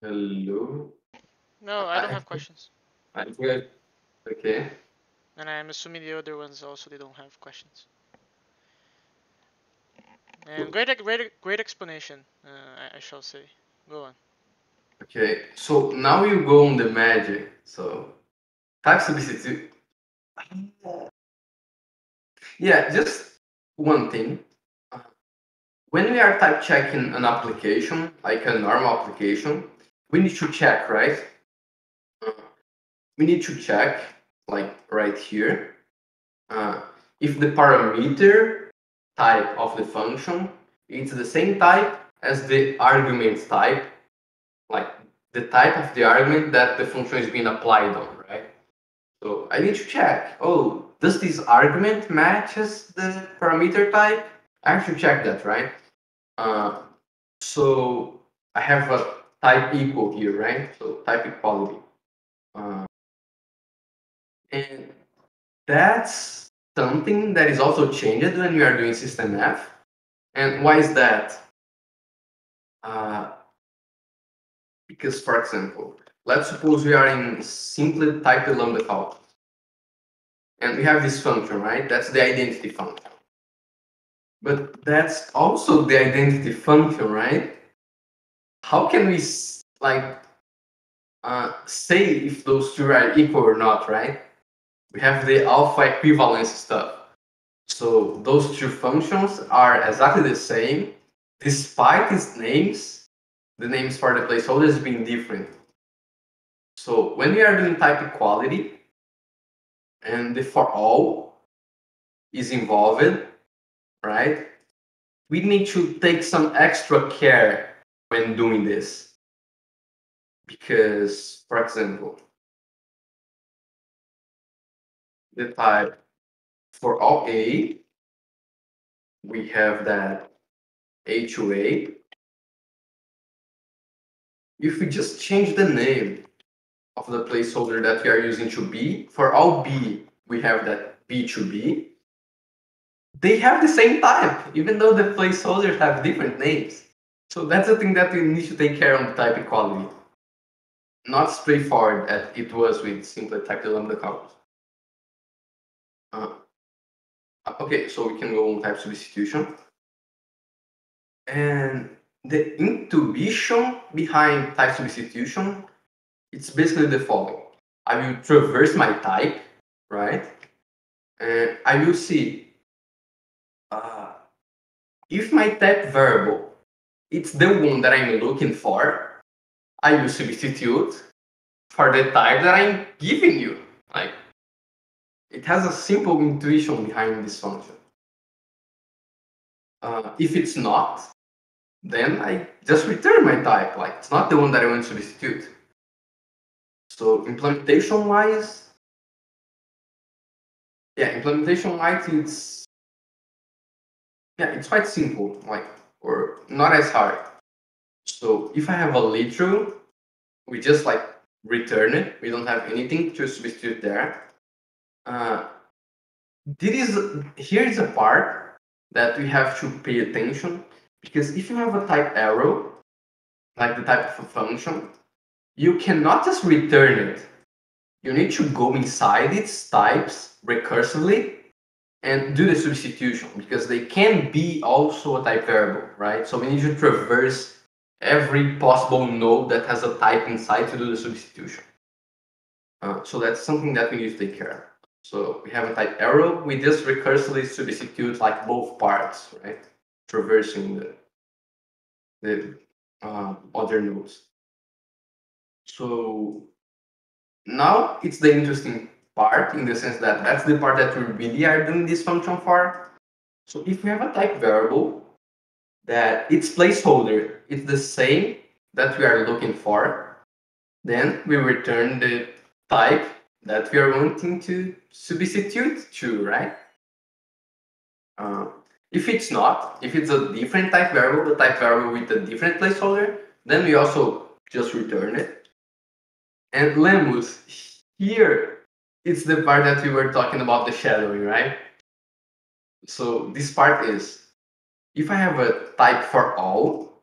Hello. No, I don't have questions. I good. Okay. And I'm assuming the other ones also they don't have questions. And great explanation, I shall say. Go on. Okay. So now you go on the magic. So type substitute. Yeah, just one thing. When we are type checking an application, like a normal application, we need to check, right? Uh, we need to check, like right here, uh, if the parameter type of the function is the same type as the argument type, like the type of the argument that the function is being applied on, right? So I need to check, oh, does this argument matches the parameter type? I have to check that, right? Uh, so I have a type equal here, right? So type equality. And that's something that is also changed when we are doing system F. And why is that? Uh, because, for example, let's suppose we are in simply type lambda calculus. And we have this function, right? That's the identity function. But that's also the identity function, right? How can we like say if those two are equal or not, right? We have the alpha equivalence stuff. So those two functions are exactly the same, despite its names, the names for the placeholders being different. So when we are doing type equality and the for all is involved, right? We need to take some extra care when doing this. Because, for example, the type for all A, we have that A to A. If we just change the name of the placeholder that we are using to B, for all B, we have that B to B. They have the same type, even though the placeholders have different names. So that's the thing that we need to take care of the type equality. Not straightforward as it was with simply type lambda calculus. Okay, so we can go on type substitution. And the intuition behind type substitution, it's basically the following. I will traverse my type, right? And I will see if my type variable it's the one that I'm looking for, I will substitute for the type that I'm giving you. Like, it has a simple intuition behind this function. If it's not, then I just return my type. Like, it's not the one that I want to substitute. So implementation-wise, it's quite simple, like, or not as hard. So if I have a literal, we just like return it. We don't have anything to substitute there. Here is a part that we have to pay attention, because if you have a type arrow, like the type of a function, you cannot just return it. You need to go inside its types recursively and do the substitution, because they can be also a type variable, right? So we need to traverse every possible node that has a type inside to do the substitution. So that's something that we need to take care of. So we have a type arrow, we just recursively substitute like both parts, right? Traversing the other nodes. So now it's the interesting part, in the sense that that's the part that we really are doing this function for. So if we have a type variable that its placeholder is the same that we are looking for, then we return the type that we are wanting to substitute to, right? If it's not, if it's a different type variable, the type variable with a different placeholder, then we also just return it. And Lemus, here it's the part that we were talking about, the shadowing, right? So this part is, if I have a type for all,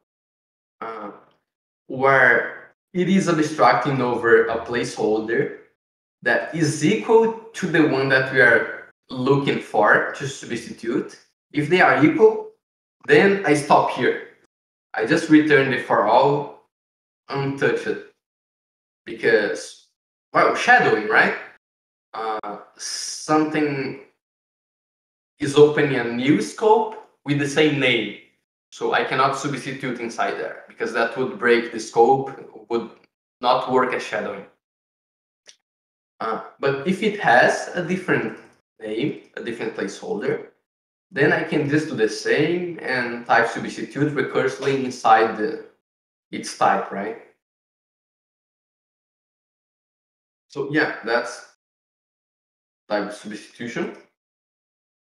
where it is abstracting over a placeholder that is equal to the one that we are looking for to substitute. If they are equal, then I stop here. I just return the for all untouched because, well, shadowing, right? Something is opening a new scope with the same name. So I cannot substitute inside there because that would break the scope, would not work as shadowing. But if it has a different name, a different placeholder, then I can just do the same and type substitute recursively inside its type, right? So yeah, that's type substitution.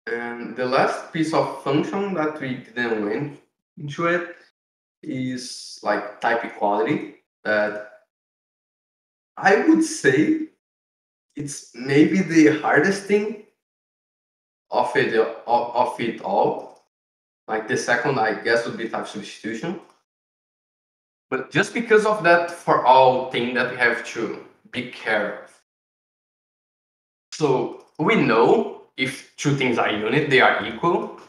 And the last piece of function that we didn't went into it is like type equality. That I would say it's maybe the hardest thing of it all. Like the second, I guess, would be type substitution. But just because of that for all thing that we have to be careful of. So we know if two things are unit, they are equal.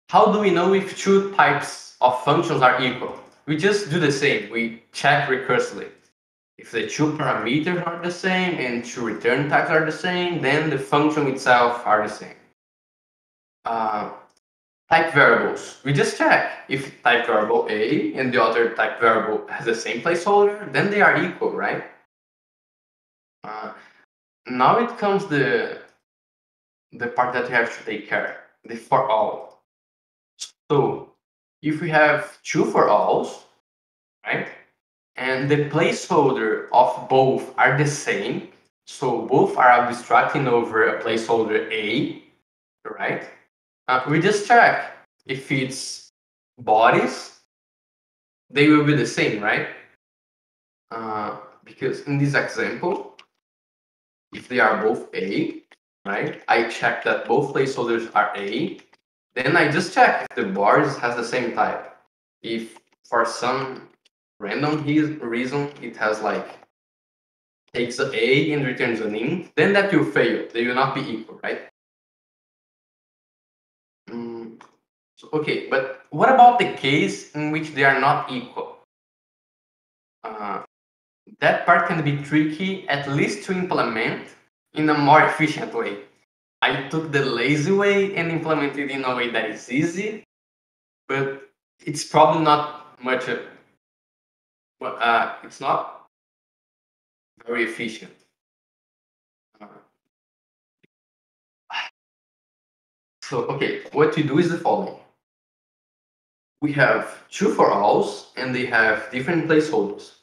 How do we know if two types of functions are equal? We just do the same. We check recursively. If the two parameters are the same and two return types are the same, then the function itself are the same. Type variables. We just check if type variable A and the other type variable has the same placeholder, then they are equal, right? Now it comes the part that you have to take care, the for all. So if we have two for alls, right, and the placeholder of both are the same, so both are abstracting over a placeholder A, right? We just check if it's bodies, they will be the same, right? Because in this example, if they are both A, right, I check that both placeholders are A, then I just check if the bars has the same type. If for some random reason it has like takes an A and returns an int, then that will fail. They will not be equal, right? So, okay, but what about the case in which they are not equal? That part can be tricky, at least to implement in a more efficient way. I took the lazy way and implemented in a way that is easy, but it's probably not much. It's not very efficient. So, okay, what we do is the following. We have two for alls, and they have different placeholders.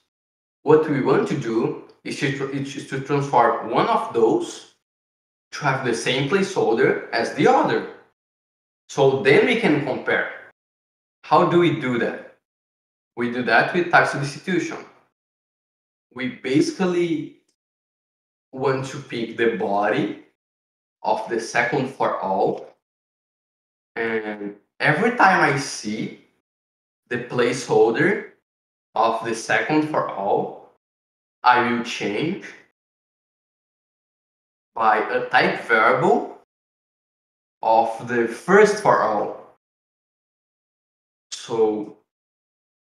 What we want to do is to transform one of those to have the same placeholder as the other. So then we can compare. How do we do that? We do that with type substitution. We basically want to pick the body of the second for all, and every time I see the placeholder of the second for all, I will change by a type variable of the first for all. So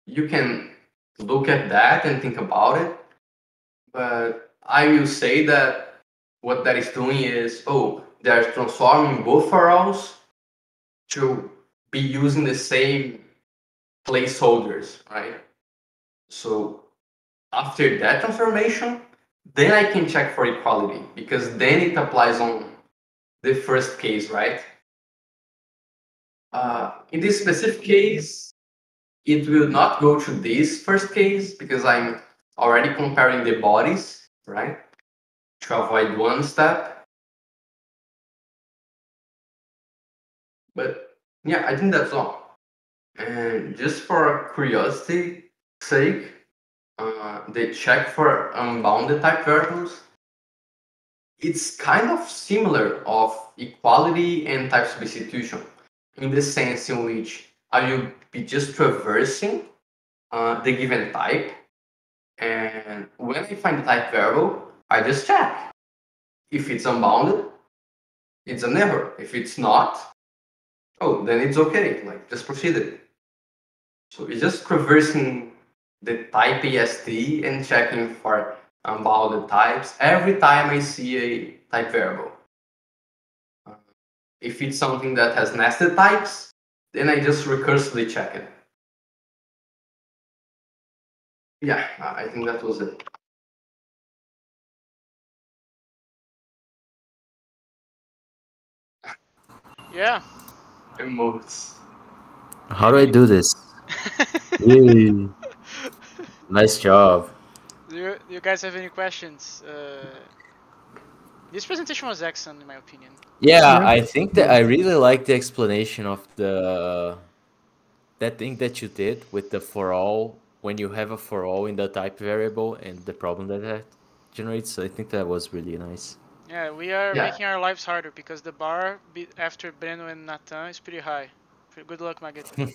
you can look at that and think about it, but I will say that what that is doing is, they're transforming both for alls to be using the same placeholders, right? So after that transformation, then I can check for equality because then it applies on the first case, right? In this specific case, it will not go to this first case because I'm already comparing the bodies, right? To avoid one step. But yeah, I think that's all. And just for curiosity sake, the check for unbounded type variables, it's kind of similar of equality and type substitution in the sense in which I will be just traversing the given type, And when I find the type variable, I just check. If it's unbounded, it's an error. If it's not, oh, then it's okay. Like, just proceed it. So it's just traversing the type AST and checking for unbounded types every time I see a type variable. If it's something that has nested types, then I just recursively check it. Yeah, I think that was it. Yeah. Emotes. How do I do this? Yay. Nice job. Do you guys have any questions? This presentation was excellent, in my opinion. Yeah, Yeah. I think that I really like the explanation of that thing that you did with the for all when you have a for all in the type variable and the problem that that generates. I think that was really nice. Yeah, we are Yeah. making our lives harder because the bar after Breno and Nathan is pretty high. Good luck, Mageta.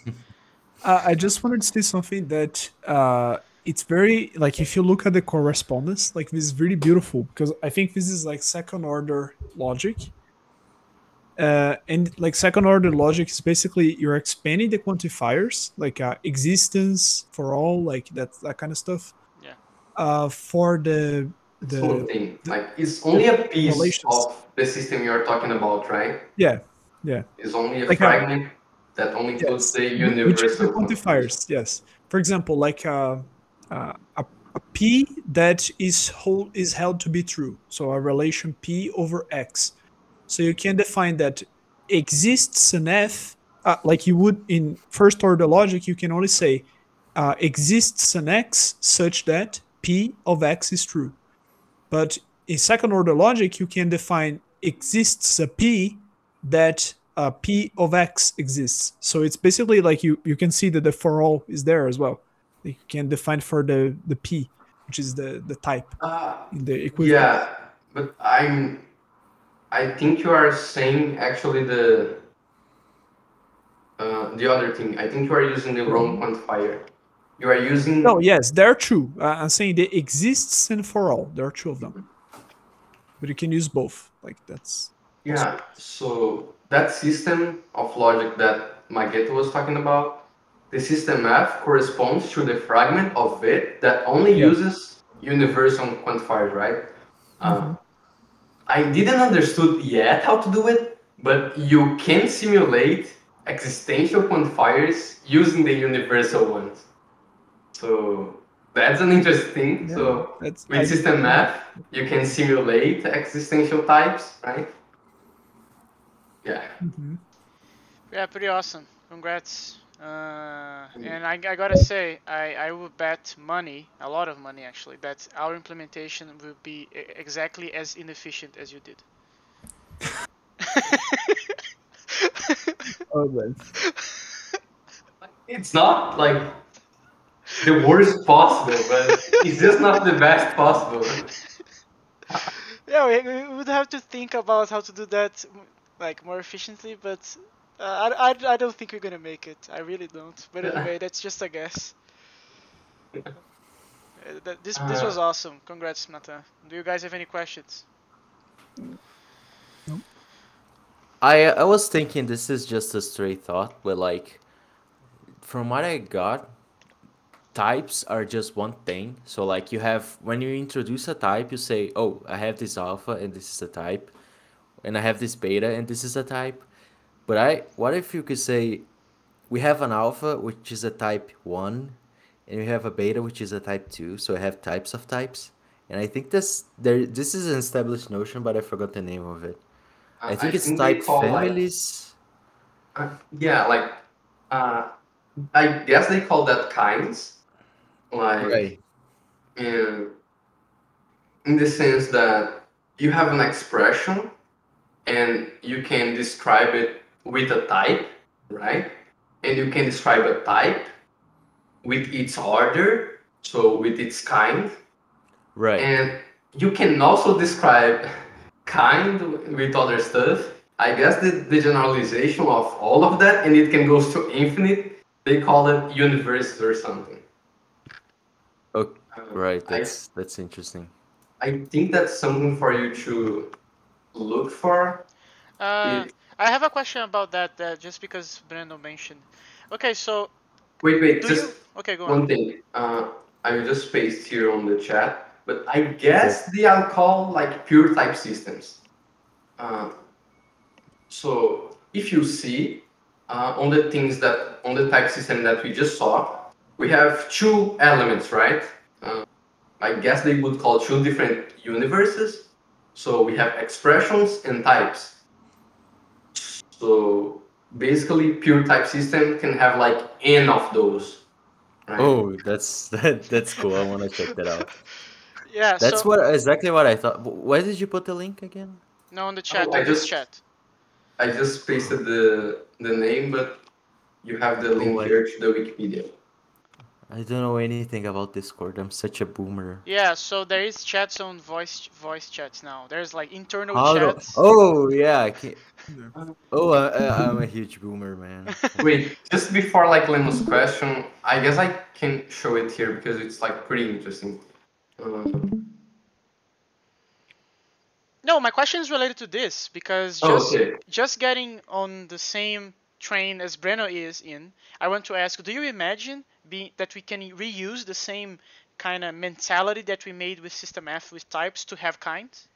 I just wanted to say something that it's very like if you look at the correspondence, like this is really beautiful because I think this is like second order logic. And like second order logic is basically you're expanding the quantifiers like existence for all like that kind of stuff Yeah. for the It's one the thing. the, Like, it's the only a piece relations. of the system you're talking about, right? Yeah, yeah. It's only a Like fragment that only includes yes, the which is the universal quantification. quantifiers. Yes, for example, like a p that is held to be true. So a relation p over x. So you can define that exists an f, like you would in first order logic. You can only say exists an x such that p of x is true. But in second order logic, you can define exists a p that p of x exists. So it's basically like you can see that the for all is there as well. You can define for the p, which is the type in the equivalent. Yeah, but I think you are saying actually the other thing. I think you are using the wrong quantifier. You are using No, yes, there are two. I'm saying there exists and for all. There are two of them, but you can use both. Like that's yeah. So that system of logic that Mageta was talking about, the system F corresponds to the fragment of it that only yeah. uses universal quantifiers, right? Uh, Mm-hmm. I didn't understood yet how to do it, but you can simulate existential quantifiers using the universal ones. So that's an interesting thing. Yeah, So that's with didn't system know math, you can simulate existential types, right? Yeah. that. Mm-hmm. Yeah, pretty awesome. Congrats. And I gotta say, I would bet money, a lot of money actually, that our implementation will be exactly as inefficient as you did. Oh, man. It's not like the worst possible, but it's just not the best possible. Yeah, we would have to think about how to do that like more efficiently, but I don't think we're gonna make it. I really don't. But anyway, that's just a guess. This was awesome. Congrats, Nathan. Do you guys have any questions? No. I was thinking this is just a straight thought, but like from what I got, types are just one thing. So like you have when you introduce a type, you say, "Oh, I have this alpha and this is a type, and I have this beta and this is a type." But what if you could say we have an alpha which is a type 1 and we have a beta which is a type 2, so I have types of types. And I think this is an established notion, but I forgot the name of it. I I think it's think they type call families. yeah, like I guess they call that kinds, like Right. in the sense that you have an expression and you can describe it with a type, right? And you can describe a type with its order, so with its kind, Right. and you can also describe kind with other stuff. I guess the generalization of all of that, and it can go to infinite. They call it universe or something. Okay. Right. I That's interesting. I think that's something for you to look for. Uh, It, I have a question about that, just because Brando mentioned. Okay, so wait, do you? just Okay, go on. one thing. I just pasted here on the chat, but I Okay. guess they are called like pure type systems. Uh, so if you see on the things that on the type system that we just saw, we have two elements, right? I guess they would call two different universes. So we have expressions and types. So basically, pure type system can have like n of those, right? Oh, that's cool. I want to check that out. Yeah. That's So what exactly what I thought. Where did you put the link again? no, on the Oh, chat, on this chat. I just pasted the name, but you have the Oh, link here to the Wikipedia. I don't know anything about Discord. I'm such a boomer. Yeah. So there is chats on voice chats now. There's like internal How do? chats. Oh yeah, I can. Yeah. Oh, I'm a huge boomer, man. Wait, just before like Lemon's question, I guess I can show it here because it's like pretty interesting. Um, No, my question is related to this because oh, just okay. just getting on the same train as Breno is in, I want to ask, do you imagine that we can reuse the same kind of mentality that we made with System F with types to have kinds?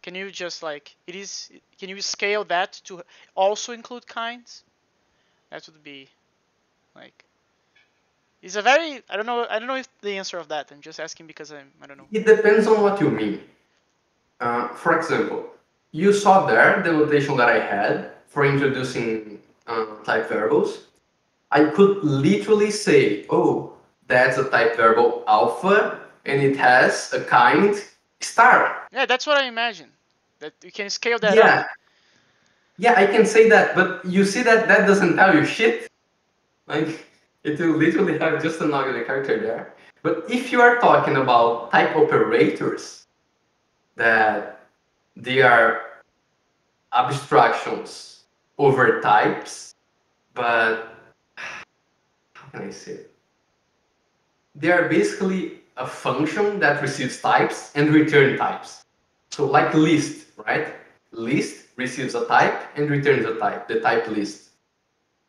Can you just like can you scale that to also include kinds? That would be like it's a very I don't know if the answer of that. I'm just asking because I don't know. It depends on what you mean. For example, you saw there the notation that I had for introducing type variables. I could literally say, oh, that's a type variable alpha, and it has a kind star. Yeah, that's what I imagine. That you can scale that up. Yeah, yeah, I can say that, but you see that that doesn't tell you shit. Like, it will literally have just an ugly character there. But if you are talking about type operators, that they are abstractions over types, but how can I say it? They are basically a function that receives types and return types. So like list, right? List receives a type and returns a type, the type list.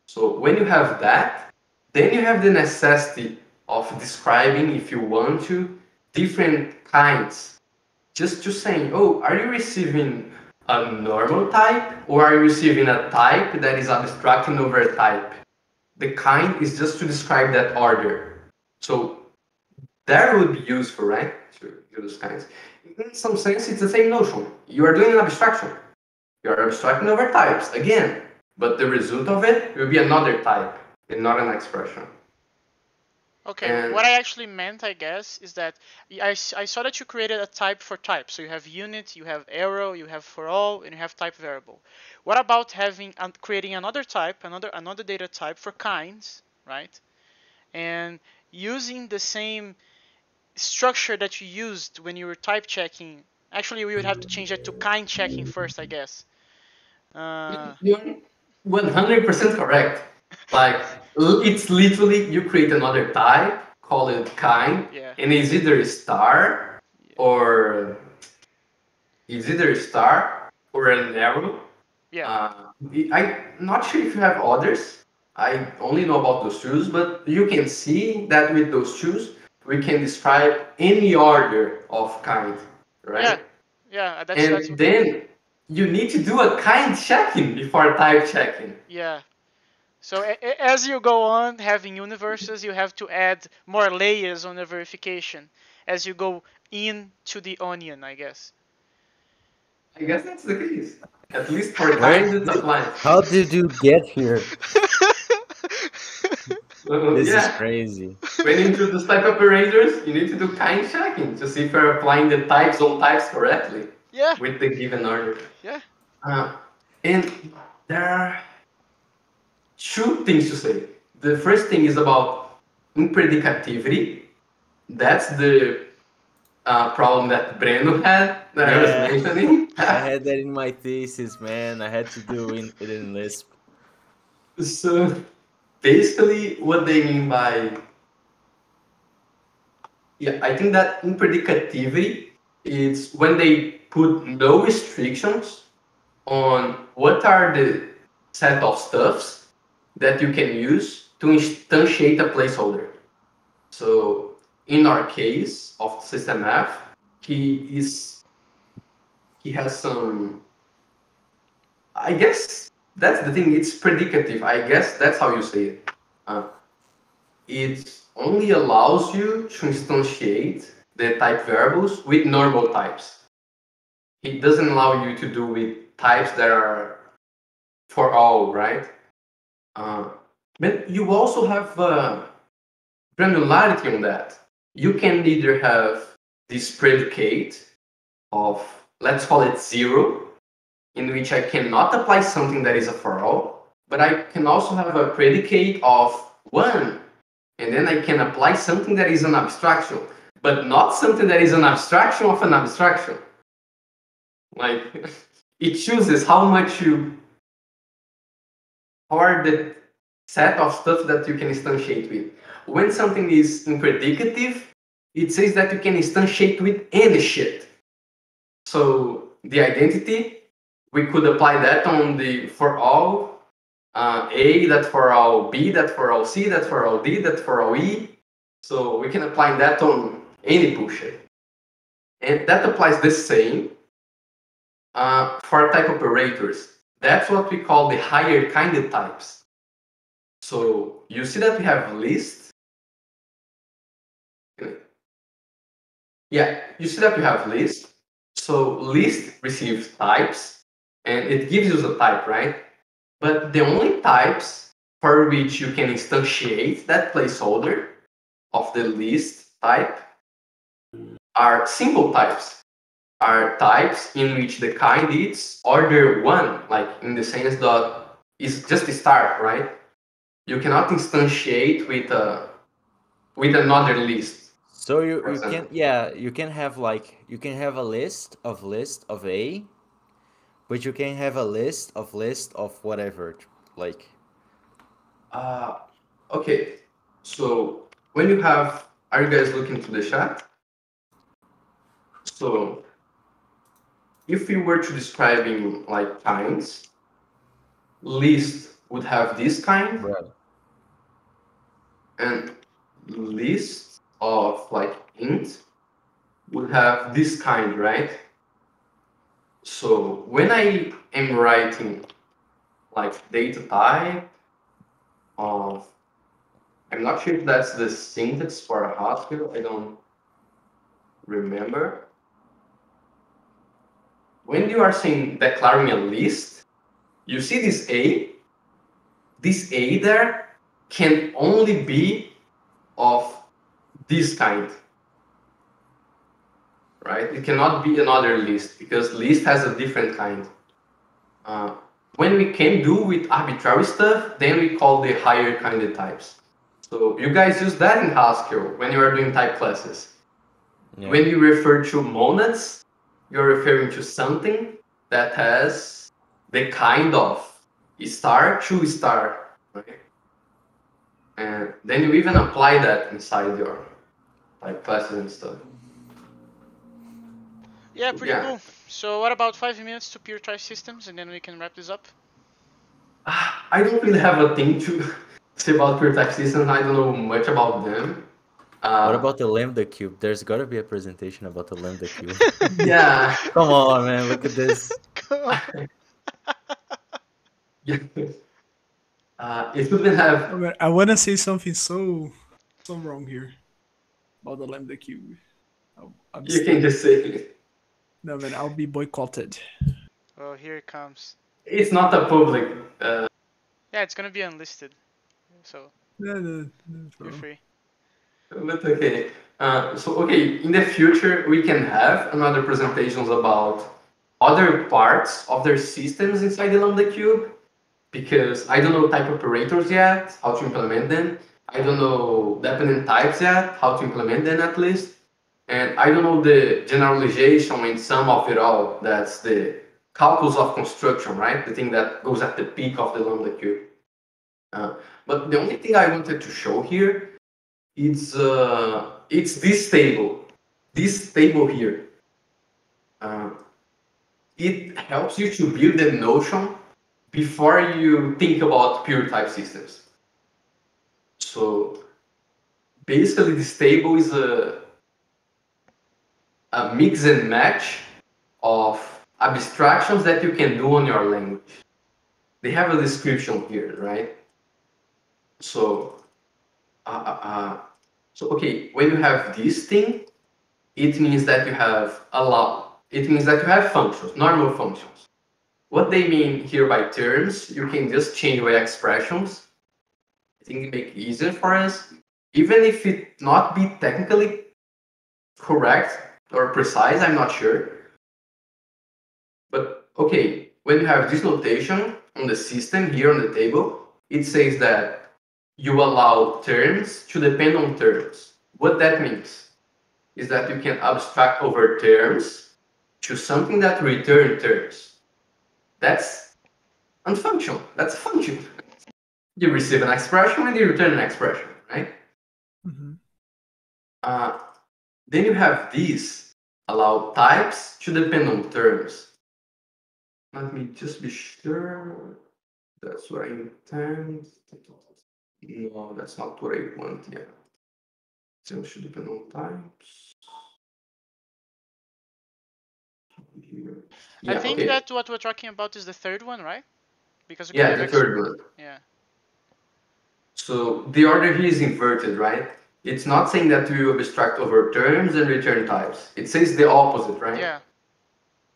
So when you have that, then you have the necessity of describing, if you want to, different kinds. Just to saying, oh, are you receiving a normal type or are you receiving a type that is abstracting over a type? The kind is just to describe that order. So that would be useful, right? To use kinds. In some sense, it's the same notion. You are doing an abstraction. You are abstracting over types again, but the result of it will be another type and not an expression. Okay, And what I actually meant, I guess, is that I saw that you created a type for type. So you have unit, you have arrow, you have for all, and you have type variable. What about having creating another type, another data type for kinds, right? And using the same structure that you used when you were type checking. Actually, we would have to change that to kind checking first, I guess. Uh, you're 100% correct. Like, it's literally you create another type, call it kind, yeah, and it's either a star yeah, or it's either a star or an arrow. yeah, Uh, I'm not sure if you have others. I only know about those shoes, but you can see that with those shoes, we can describe any order of kind, yeah, right? yeah. That's And then you need to do a kind checking before type checking. yeah. So as you go on having universes, you have to add more layers on the verification as you go into the onion, I guess. I guess that's the case. At least for Where kind, it's did? applied. How did you get here? This is Yeah, crazy. when you introduce type operators, you need to do kind checking to see if you're applying the types on types correctly Yeah, with the given order. yeah, Uh, and there are two things to say. The first thing is about impredicativity. That's the problem that Breno had that I was Yeah, mentioning. I had that in my thesis, man. I had to do it in Lisp. So basically, what they mean by Yeah, I think that in predicativity, it's when they put no restrictions on what are the set of stuffs that you can use to instantiate a placeholder. So in our case of system F, he has some. I guess that's the thing. It's predicative. I guess that's how you say it. Uh, it only allows you to instantiate the type variables with normal types. It doesn't allow you to do with types that are for all, right? Uh, but you also have granularity on that. You can either have this predicate of, let's call it 0, in which I cannot apply something that is a for all, but I can also have a predicate of 1, and then I can apply something that is an abstraction, but not something that is an abstraction of an abstraction. Like, it chooses how are the set of stuff that you can instantiate with. When something is in predicative, it says that you can instantiate with any shit. So the identity, we could apply that on the for all A, that for all B, that for all C, that for all D, that for all E. So we can apply that on any bullshit. And that applies the same for type operators. That's what we call the higher kind of types. So you see that we have list. Yeah, you see that we have list. So list receives types, and it gives you the type, right? But the only types for which you can instantiate that placeholder of the list type are simple types, are types in which the kind is order 1, like in the sense that it's just a start, right? You cannot instantiate with another list. So you can, yeah, you can have a list of A, but you can have a list of whatever, like. Okay, so when you have, are you guys looking to the chat? So if we were to describe in like kinds, list would have this kind, Right. and list of like int would have this kind, right? So when I am writing like data type of, I'm not sure if that's the syntax for a Haskell, I don't remember. When you are saying declaring a list, you see this A there can only be of this kind, right? It cannot be another list because list has a different kind. When we can do with arbitrary stuff, then we call the higher kind of types. So you guys use that in Haskell when you are doing type classes. Yeah. When you refer to monads, you're referring to something that has the kind of star to star, right? And then you even apply that inside your type classes and stuff. Yeah, So, pretty cool. So what about 5 minutes to pure type systems, and then we can wrap this up? I don't really have a thing to say about pure type systems. I don't know much about them. What about the lambda cube? There's got to be a presentation about the lambda cube. Yeah. Come on, man! Look at this. Yeah. It wouldn't have. Oh, man, I want to say something so wrong here about the lambda cube. I'm You can just say it. No, man, I'll be boycotted. Oh, here it comes. It's not a public. Yeah, it's gonna be unlisted, so No, you're free. But okay. Okay, in the future we can have another presentations about other parts of their systems inside the Lambda cube, because I don't know type operators yet, how to implement them. I don't know dependent types yet, how to implement them at least. And I don't know the generalization and sum of it all. That's the calculus of construction, right? The thing that goes at the peak of the Lambda cube. But the only thing I wanted to show here is it's this table. This table here. It helps you to build the notion before you think about pure type systems. So basically, this table is a mix and match of abstractions that you can do on your language. They have a description here, right? So, okay, when you have this thing, it means that you have it means that you have functions, normal functions. What they mean here by terms, you can just change by expressions. I think it makes it easier for us, even if it not be technically correct or precise, I'm not sure. But okay, when you have this notation on the system here on the table, it says that you allow terms to depend on terms. What that means is that you can abstract over terms to something that return terms. That's unfunctional. That's a function. You receive an expression and you return an expression, right? Mhm. Then you have these allow types to depend on terms. Let me just be sure. That's what I intend. No, that's not what I want. Yeah. Terms should depend on types. Here. I Yeah, think okay. that what we're talking about is the third one, right? Because we can Yeah, have the third one. Yeah. So the order here is inverted, right? It's not saying that you abstract over terms and return types. It says the opposite, right? Yeah.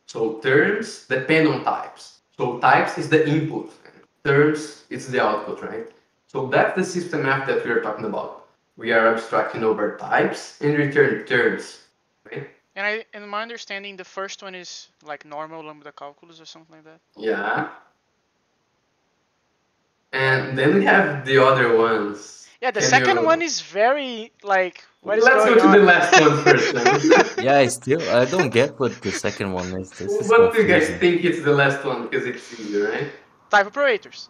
So terms depend on types. So types is the input. Terms is the output, right? So that's the system F that we are talking about. We are abstracting over types and return terms, right? And in my understanding, the first one is like normal lambda calculus or something like that. Yeah. And then we have the other ones. Yeah, the Can second you... one is very like what is Let's going go to on? the last one first then. Yeah, I don't get what the second one is. This is What do you guys confusing. think it's the last one? Because it's easier, right? Type operators.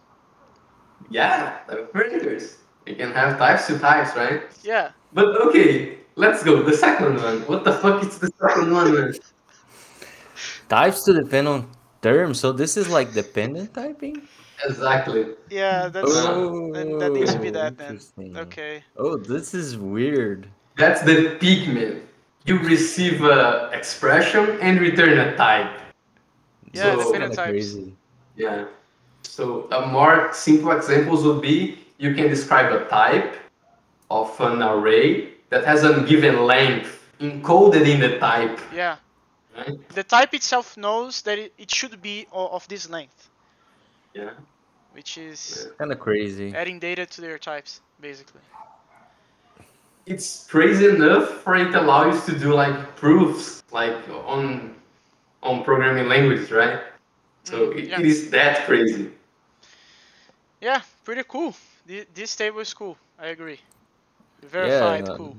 Yeah, type operators. You can have types to types, right? Yeah. But okay, let's go. The second one. What the fuck is the second one, man? Types to depend on terms, so this is like dependent typing? Exactly. Yeah, then that needs to be Oh, that then. interesting. Okay. Oh, this is weird. That's the pigment. You receive a expression and return a type. Yeah, That's So dependent kind of types. crazy. yeah. So a more simple examples would be you can describe a type of an array that has a given length encoded in the type. Yeah. Right? The type itself knows that it should be of this length, Yeah. which is Kind of crazy. adding data to their types, basically. It's crazy enough for it allow you to do like proofs like on programming languages, right? So Yeah. it is that crazy. Yeah, pretty cool. This table is cool. I agree. Verified, Yeah, cool.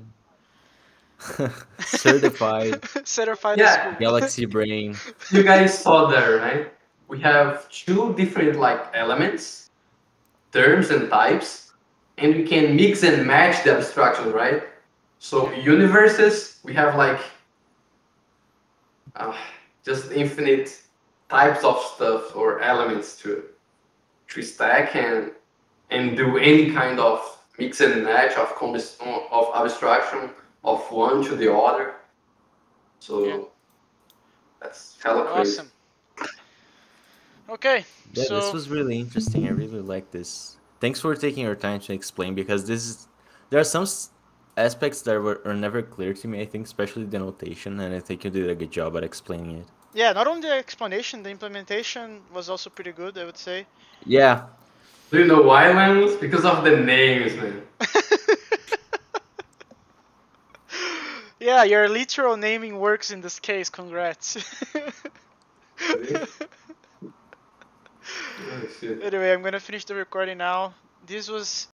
certified Certified is Yeah, cool. galaxy brain. you guys saw there, right? We have two different like elements, terms and types, and we can mix and match the abstraction, right? So universes, we have like just infinite types of stuff or elements to stack and do any kind of mix and match of abstraction of one to the other. So Yeah. that's hella crazy. Awesome. Okay, Yeah, this so was really interesting. I really like this. Thanks for taking your time to explain because there are some aspects that are never clear to me. I think, especially the notation, and I think you did a good job at explaining it. yeah, not only the explanation, the implementation was also pretty good, I would say. Yeah, Do you know why, Lance? Because of the names, man. Yeah, your literal naming works in this case. Congrats. Oh, shit. Anyway, I'm gonna finish the recording now. This was